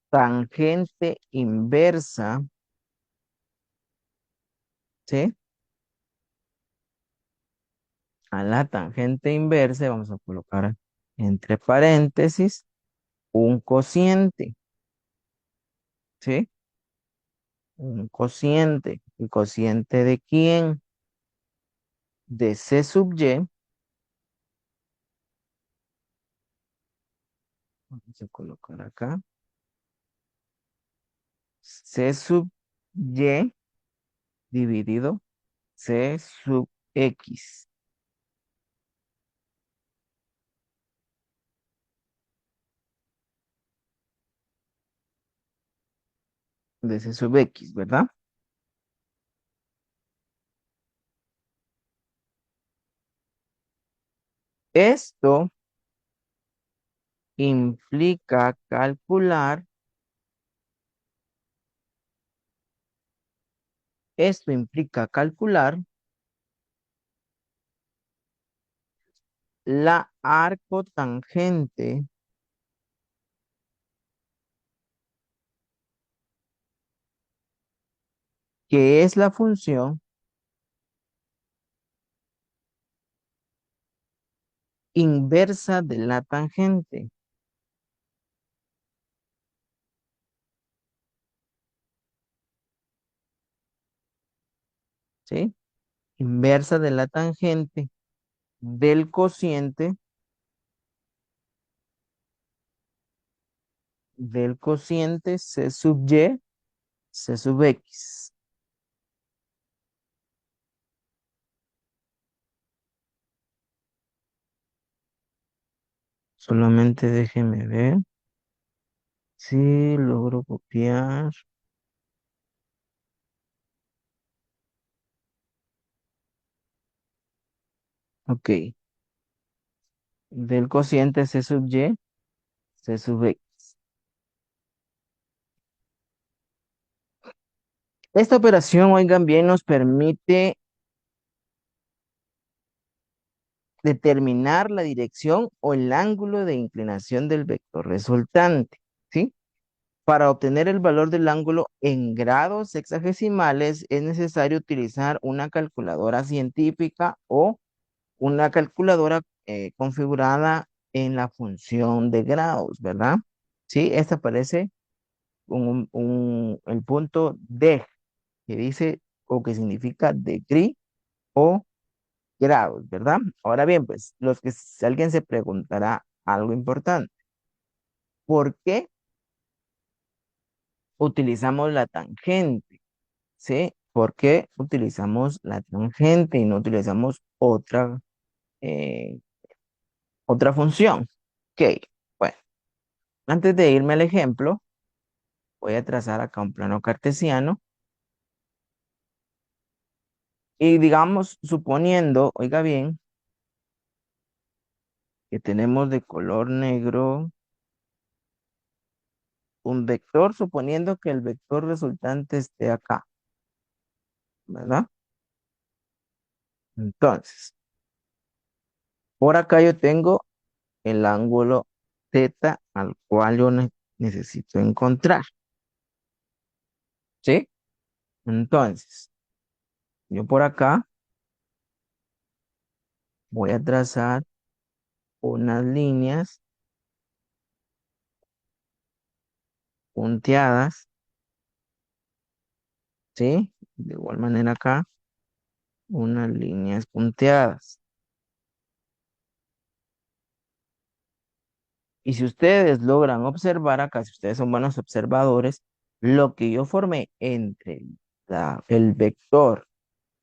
tangente inversa, ¿sí? A la tangente inversa, vamos a colocar entre paréntesis un cociente, ¿sí? Un cociente. ¿El cociente de quién? De C sub Y. Vamos a colocar acá. C sub Y dividido C sub X. De C sub X, ¿verdad? Esto implica calcular, esto implica calcular la arcotangente que es la función inversa de la tangente, ¿sí? Inversa de la tangente del cociente C sub Y, C sub X. Solamente déjeme ver si logro copiar. Ok, del cociente C sub Y, C sub X. Esta operación, oigan bien, nos permite determinar la dirección o el ángulo de inclinación del vector resultante, ¿sí? Para obtener el valor del ángulo en grados sexagesimales es necesario utilizar una calculadora científica o una calculadora configurada en la función de grados, ¿verdad? Sí, esta aparece el punto D, que dice o que significa degree o grados, ¿verdad? Ahora bien, pues, si alguien se preguntará algo importante, ¿por qué utilizamos la tangente? ¿Sí? ¿Por qué utilizamos la tangente y no utilizamos eh, otra función? Ok, bueno, antes de irme al ejemplo, voy a trazar acá un plano cartesiano y digamos, suponiendo, oiga bien, que tenemos de color negro un vector, suponiendo que el vector resultante esté acá, ¿verdad? Entonces, por acá yo tengo el ángulo θ al cual yo necesito encontrar, ¿sí? Entonces, yo por acá voy a trazar unas líneas punteadas, ¿sí? De igual manera acá, unas líneas punteadas. Y si ustedes logran observar acá, si ustedes son buenos observadores, lo que yo formé entre el vector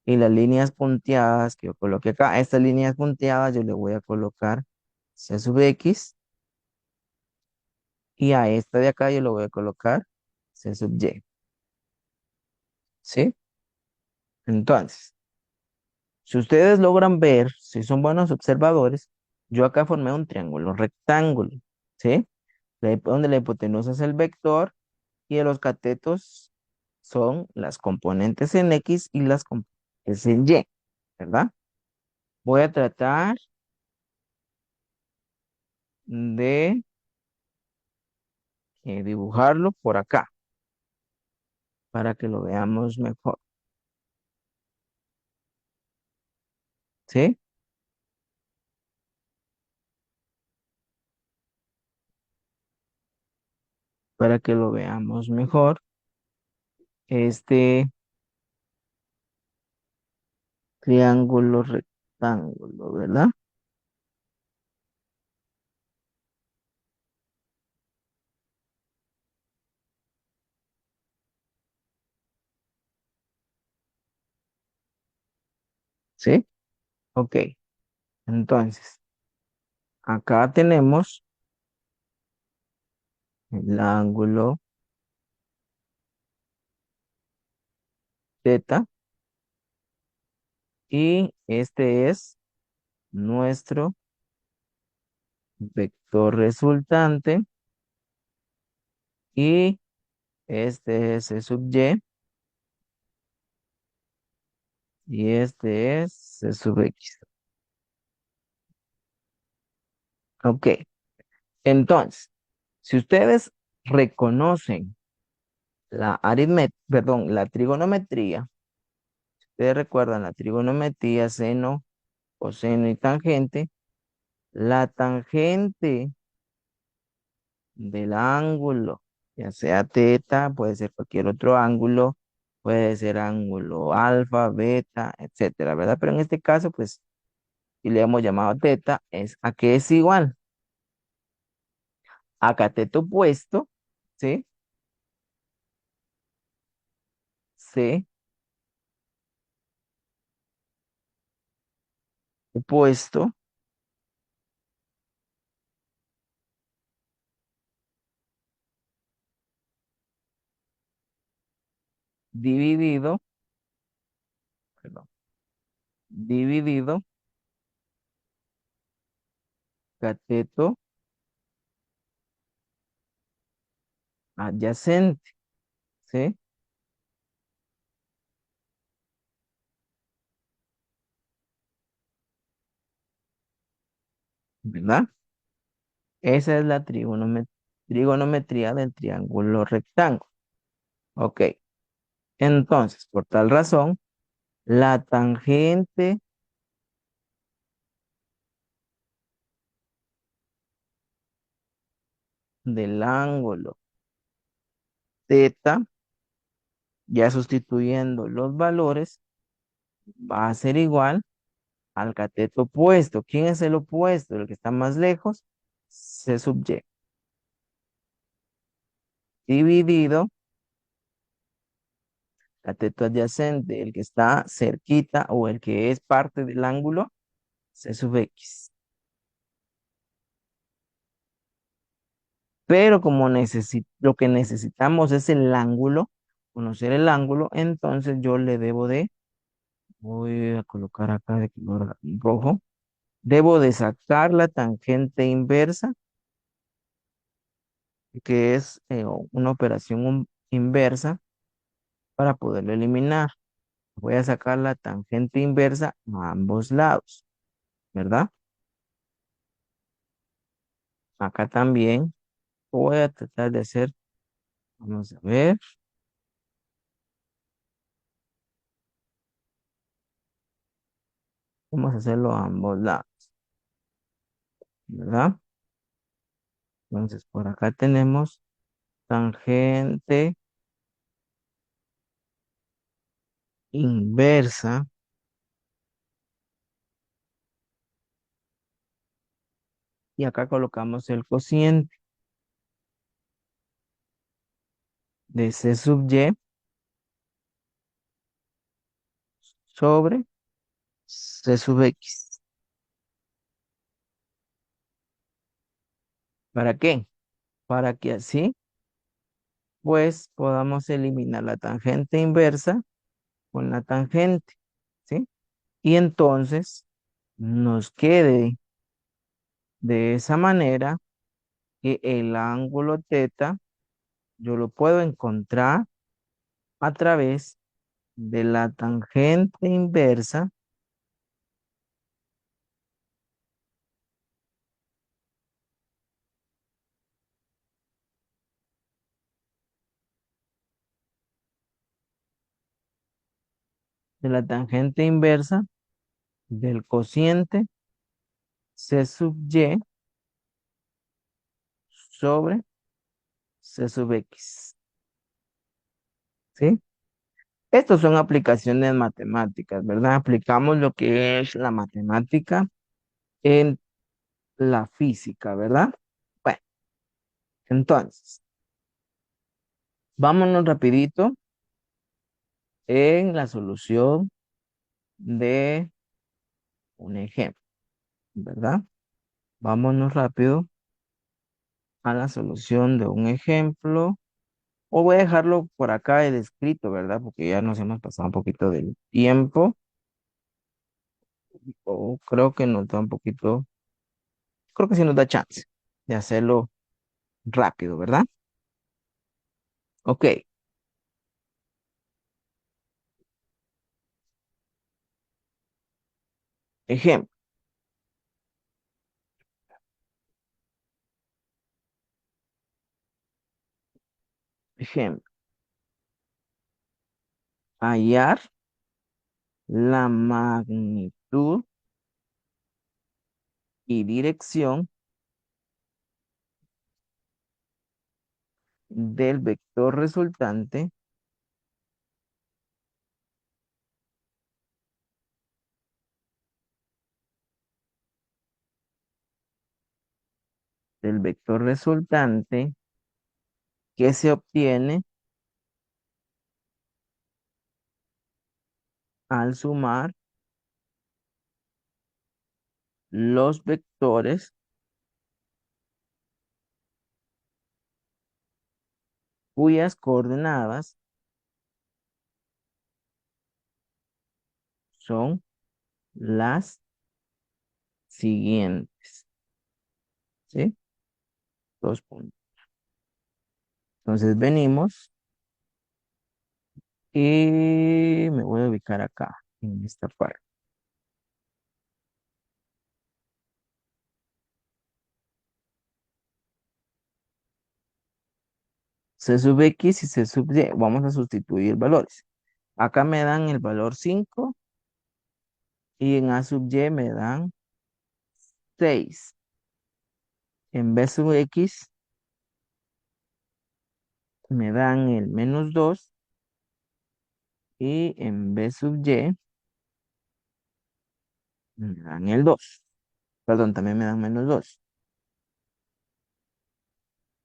y las líneas punteadas que yo coloqué acá, a estas líneas punteadas yo le voy a colocar C sub X y a esta de acá yo le voy a colocar C sub Y. ¿sí? Entonces, si ustedes logran ver, si son buenos observadores, yo acá formé un triángulo rectángulo, ¿sí? Donde la hipotenusa es el vector y los catetos son las componentes en X y las componentes en Y, ¿verdad? Voy a tratar de dibujarlo por acá para que lo veamos mejor, ¿sí? Para que lo veamos mejor, este triángulo rectángulo, ¿verdad? ¿Sí? Ok, entonces, acá tenemos el ángulo θ y este es nuestro vector resultante y este es C sub y este es C sub X. Ok, entonces, si ustedes reconocen perdón, la trigonometría, ustedes recuerdan la trigonometría, seno, coseno y tangente, la tangente del ángulo, ya sea teta, puede ser cualquier otro ángulo, puede ser ángulo alfa, beta, etcétera, ¿verdad? Pero en este caso, pues, si le hemos llamado teta, es a qué es igual a cateto opuesto, ¿sí? C opuesto, dividido, perdón, dividido cateto adyacente, ¿sí? ¿Verdad? Esa es la trigonometría del triángulo rectángulo. Ok, entonces, por tal razón, la tangente del ángulo θ, ya sustituyendo los valores, va a ser igual al cateto opuesto. ¿Quién es el opuesto? El que está más lejos, C sub Y, dividido cateto adyacente, el que está cerquita o el que es parte del ángulo, C sub X. Pero como lo que necesitamos es el ángulo, conocer el ángulo, entonces yo le debo de, voy a colocar acá de color rojo, debo de sacar la tangente inversa, que es una operación inversa para poderlo eliminar. Voy a sacar la tangente inversa a ambos lados, ¿verdad? Acá también voy a tratar de hacer, vamos a ver, vamos a hacerlo a ambos lados, ¿verdad? Entonces por acá tenemos tangente inversa y acá colocamos el cociente de C sub Y sobre C sub X. ¿Para qué? Para que así pues podamos eliminar la tangente inversa con la tangente, ¿sí? Y entonces nos quede de esa manera que el ángulo teta yo lo puedo encontrar a través de la tangente inversa de la tangente inversa del cociente C sub Y sobre C sub X, ¿sí? Estas son aplicaciones matemáticas, ¿verdad? Aplicamos lo que es la matemática en la física, ¿verdad? Bueno, entonces, vámonos rapidito en la solución de un ejemplo, ¿verdad? Vámonos rápido a la solución de un ejemplo. O voy a dejarlo por acá el escrito, ¿verdad? Porque ya nos hemos pasado un poquito del tiempo. O creo que nos da un poquito, creo que sí nos da chance de hacerlo rápido, ¿verdad? Ok, ejemplo, ejemplo. Hallar la magnitud y dirección del vector resultante del vector resultante que se obtiene al sumar los vectores cuyas coordenadas son las siguientes, ¿sí? Dos puntos. Entonces venimos y me voy a ubicar acá, en esta parte. C sub X y C sub Y. Vamos a sustituir valores. Acá me dan el valor 5 y en A sub Y me dan 6. En B sub X me dan el -2 y en B sub Y me dan el 2. Perdón, también me dan -2.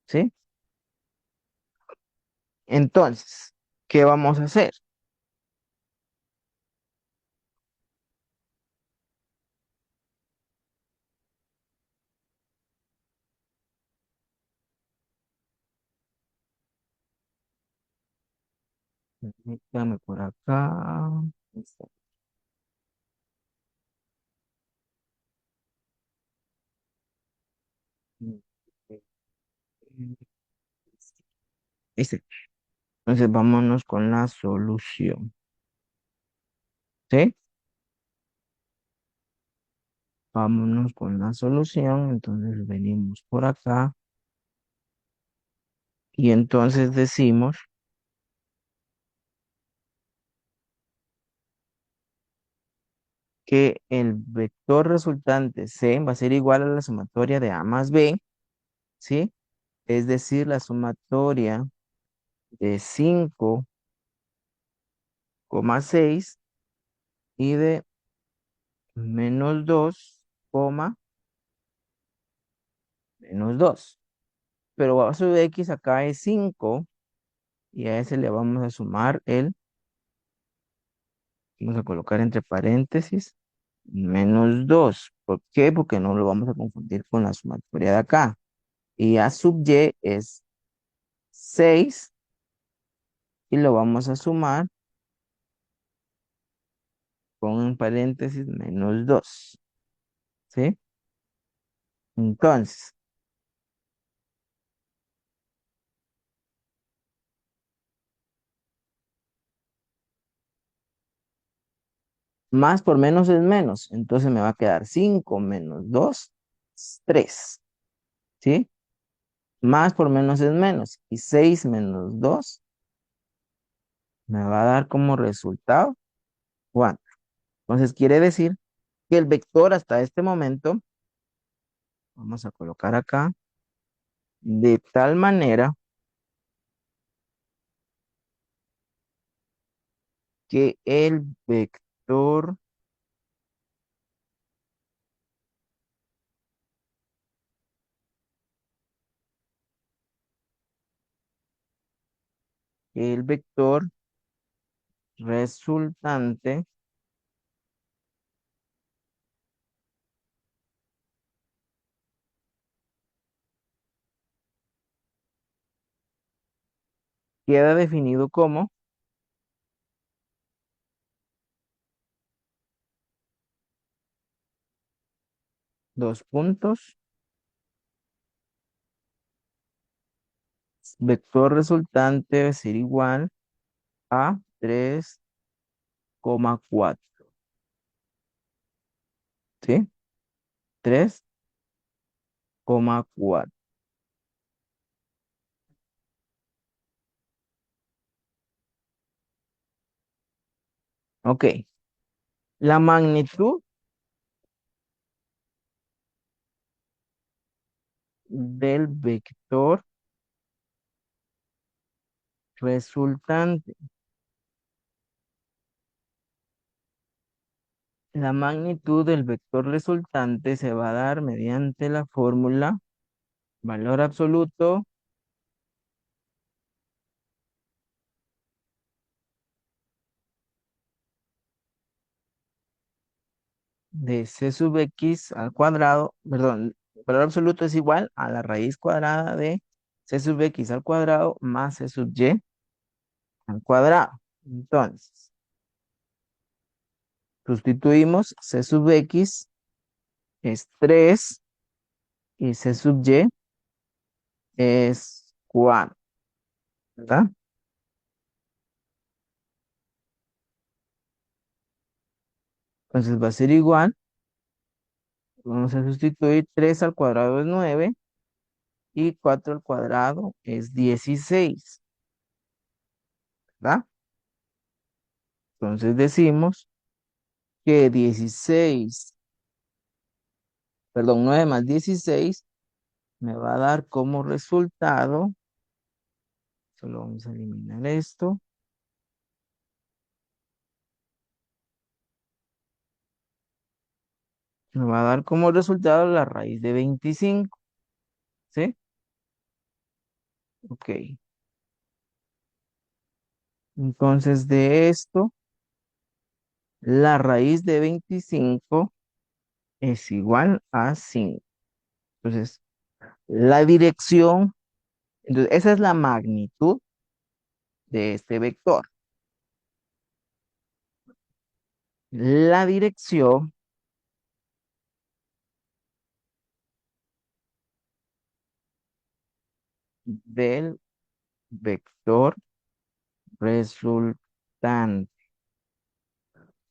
¿Sí? Entonces, ¿qué vamos a hacer? Permítame por acá. Este. Entonces, vámonos con la solución. ¿Sí? Vámonos con la solución. Entonces, venimos por acá y entonces decimos que el vector resultante C va a ser igual a la sumatoria de A más B, ¿sí? Es decir, la sumatoria de 5,6 y de -2, -2. Pero a su X acá es 5 y a ese le vamos a sumar vamos a colocar entre paréntesis, -2. ¿Por qué? Porque no lo vamos a confundir con la sumatoria de acá. Y A sub Y es 6 y lo vamos a sumar con en paréntesis menos 2. ¿Sí? Entonces, más por menos es menos. Entonces me va a quedar 5 menos 2 es 3. ¿Sí? Más por menos es menos. Y 6 menos 2 me va a dar como resultado 4. Entonces quiere decir que el vector hasta este momento, vamos a colocar acá, de tal manera que el vector resultante queda definido como dos puntos, vector resultante va a ser igual a 3,4. ¿Sí? 3,4. Ok. La magnitud del vector resultante. La magnitud del vector resultante se va a dar mediante la fórmula valor absoluto de c sub x al cuadrado, perdón, valor absoluto es igual a la raíz cuadrada de c sub x al cuadrado más c sub y al cuadrado. Entonces, sustituimos c sub x es 3 y c sub y es 4, ¿verdad? Entonces va a ser igual, vamos a sustituir 3 al cuadrado es 9 y 4 al cuadrado es 16, ¿verdad? Entonces decimos que 16, perdón, 9 más 16 me va a dar como resultado, solo vamos a eliminar esto, me va a dar como resultado la raíz de 25, ¿sí? Ok, entonces de esto, la raíz de 25 es igual a 5. Entonces, la dirección, entonces esa es la magnitud de este vector. La dirección del vector resultante.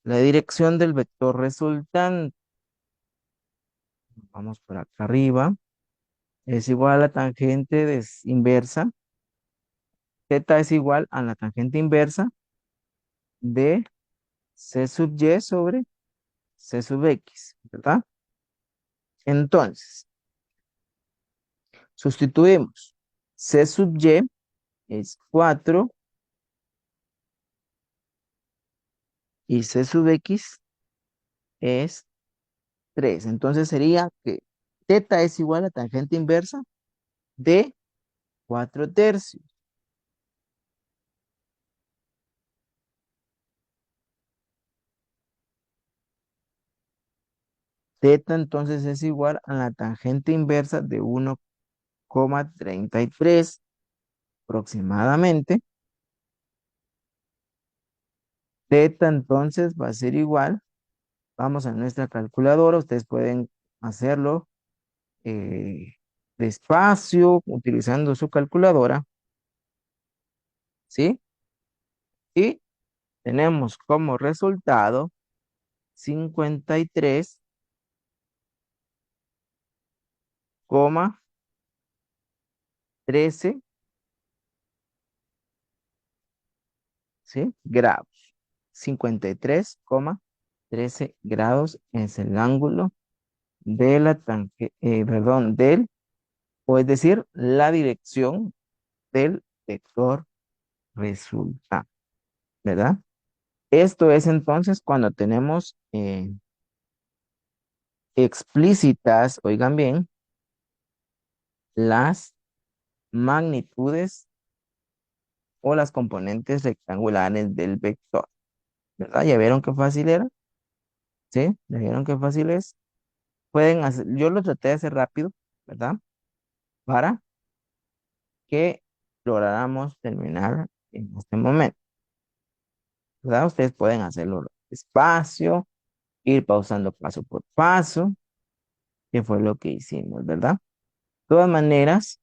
La dirección del vector resultante, vamos por acá arriba, es igual a la tangente inversa. Θ es igual a la tangente inversa de C sub y sobre C sub x, ¿verdad? Entonces, sustituimos. C sub y es 4 y C sub x es 3. Entonces sería que θ es igual a tangente inversa de 4 tercios. Θ entonces es igual a la tangente inversa de 1,33 aproximadamente Teta entonces va a ser igual. Vamos a nuestra calculadora. Ustedes pueden hacerlo eh, despacio utilizando su calculadora, ¿sí? Y tenemos como resultado 53,13, ¿sí? Grados. 53,13 grados es el ángulo de la perdón, o es decir, la dirección del vector resultante, ¿verdad? Esto es entonces cuando tenemos explícitas, oigan bien, las magnitudes o las componentes rectangulares del vector, ¿verdad? ¿Ya vieron qué fácil era? ¿Sí? ¿Ya vieron qué fácil es? Pueden hacer, yo lo traté de hacer rápido, ¿verdad? Para que lográramos terminar en este momento, ¿verdad? Ustedes pueden hacerlo despacio, ir pausando paso por paso, que fue lo que hicimos, ¿verdad? De todas maneras,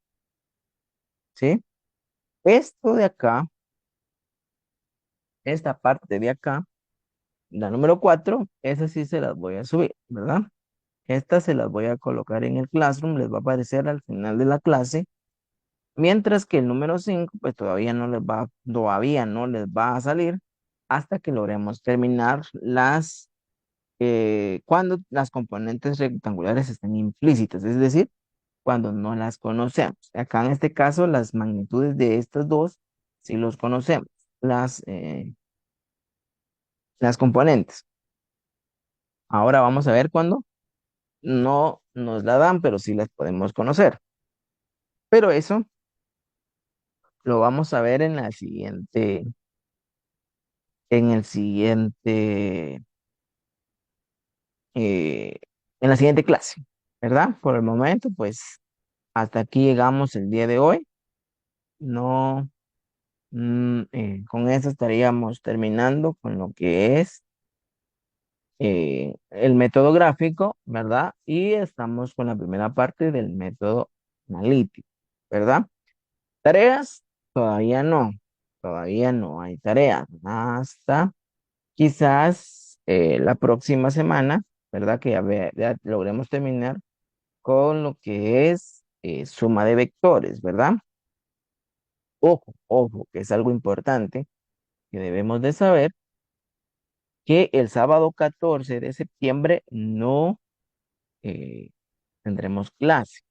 ¿sí? Esto de acá, esta parte de acá, la número 4, esa sí se las voy a subir, ¿verdad? Estas se las voy a colocar en el Classroom, les va a aparecer al final de la clase, mientras que el número 5, pues todavía no les va a salir hasta que logremos terminar cuando las componentes rectangulares estén implícitas, es decir, cuando no las conocemos. Acá en este caso, las magnitudes de estas dos, sí los conocemos, las componentes. Ahora vamos a ver cuando no nos la dan, pero sí las podemos conocer. Pero eso lo vamos a ver en el siguiente, eh, en la siguiente clase, ¿verdad? Por el momento, pues hasta aquí llegamos el día de hoy. No, con eso estaríamos terminando con lo que es el método gráfico, ¿verdad? Y estamos con la primera parte del método analítico, ¿verdad? Tareas, todavía no hay tareas, hasta quizás la próxima semana, ¿verdad? Que ya logremos terminar con lo que es suma de vectores, ¿verdad? Ojo, ojo, que es algo importante que debemos de saber, que el sábado 14 de septiembre no eh, tendremos clase,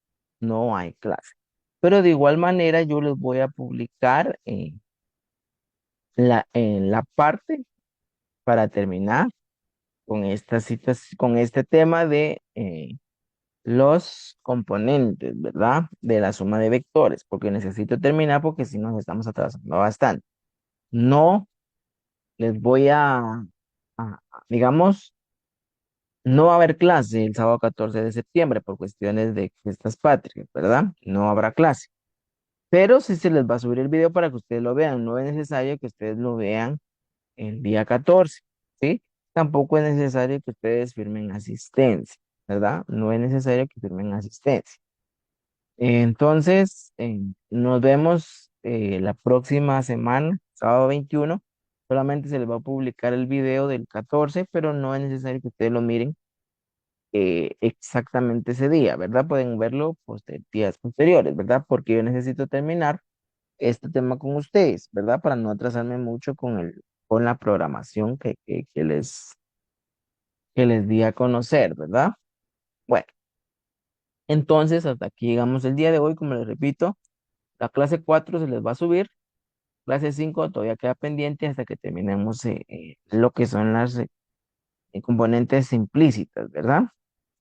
no hay clase. Pero de igual manera yo les voy a publicar en la parte para terminar con con este tema de los componentes, ¿verdad? De la suma de vectores, porque necesito terminar porque si no nos estamos atrasando bastante. No les voy digamos, no va a haber clase el sábado 14 de septiembre por cuestiones de fiestas patrias, ¿verdad? No habrá clase. Pero sí se les va a subir el video para que ustedes lo vean. No es necesario que ustedes lo vean el día 14, ¿sí? Tampoco es necesario que ustedes firmen asistencia, ¿verdad? No es necesario que firmen asistencia. Entonces, nos vemos la próxima semana, sábado 21. Solamente se les va a publicar el video del 14, pero no es necesario que ustedes lo miren exactamente ese día, ¿verdad? Pueden verlo días posteriores, ¿verdad? Porque yo necesito terminar este tema con ustedes, ¿verdad? Para no atrasarme mucho con la programación que les di a conocer, ¿verdad? Bueno, entonces hasta aquí llegamos el día de hoy, como les repito, la clase 4 se les va a subir, clase 5 todavía queda pendiente hasta que terminemos lo que son las componentes implícitas, ¿verdad?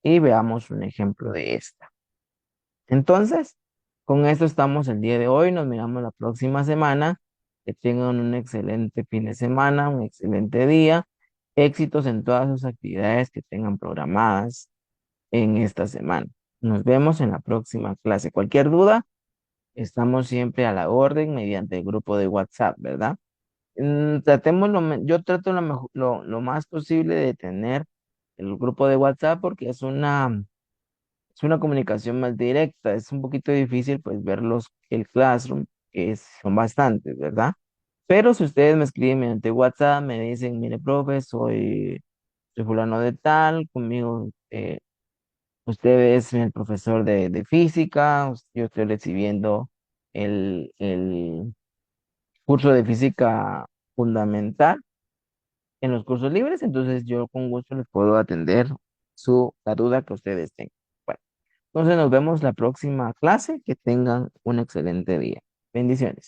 Y veamos un ejemplo de esta. Entonces, con esto estamos el día de hoy, nos miramos la próxima semana, que tengan un excelente fin de semana, un excelente día, éxitos en todas sus actividades que tengan programadas en esta semana. Nos vemos en la próxima clase. Cualquier duda, estamos siempre a la orden mediante el grupo de WhatsApp, ¿verdad? Tratemos yo trato lo más posible de tener el grupo de WhatsApp porque es una comunicación más directa. Es un poquito difícil pues verlos el Classroom, son bastantes, ¿verdad? Pero si ustedes me escriben mediante WhatsApp, me dicen, mire, profe, soy fulano de tal, conmigo, usted es el profesor de física, yo estoy recibiendo el curso de física fundamental en los cursos libres, entonces yo con gusto les puedo atender la duda que ustedes tengan. Bueno, entonces nos vemos la próxima clase, que tengan un excelente día. Bendiciones.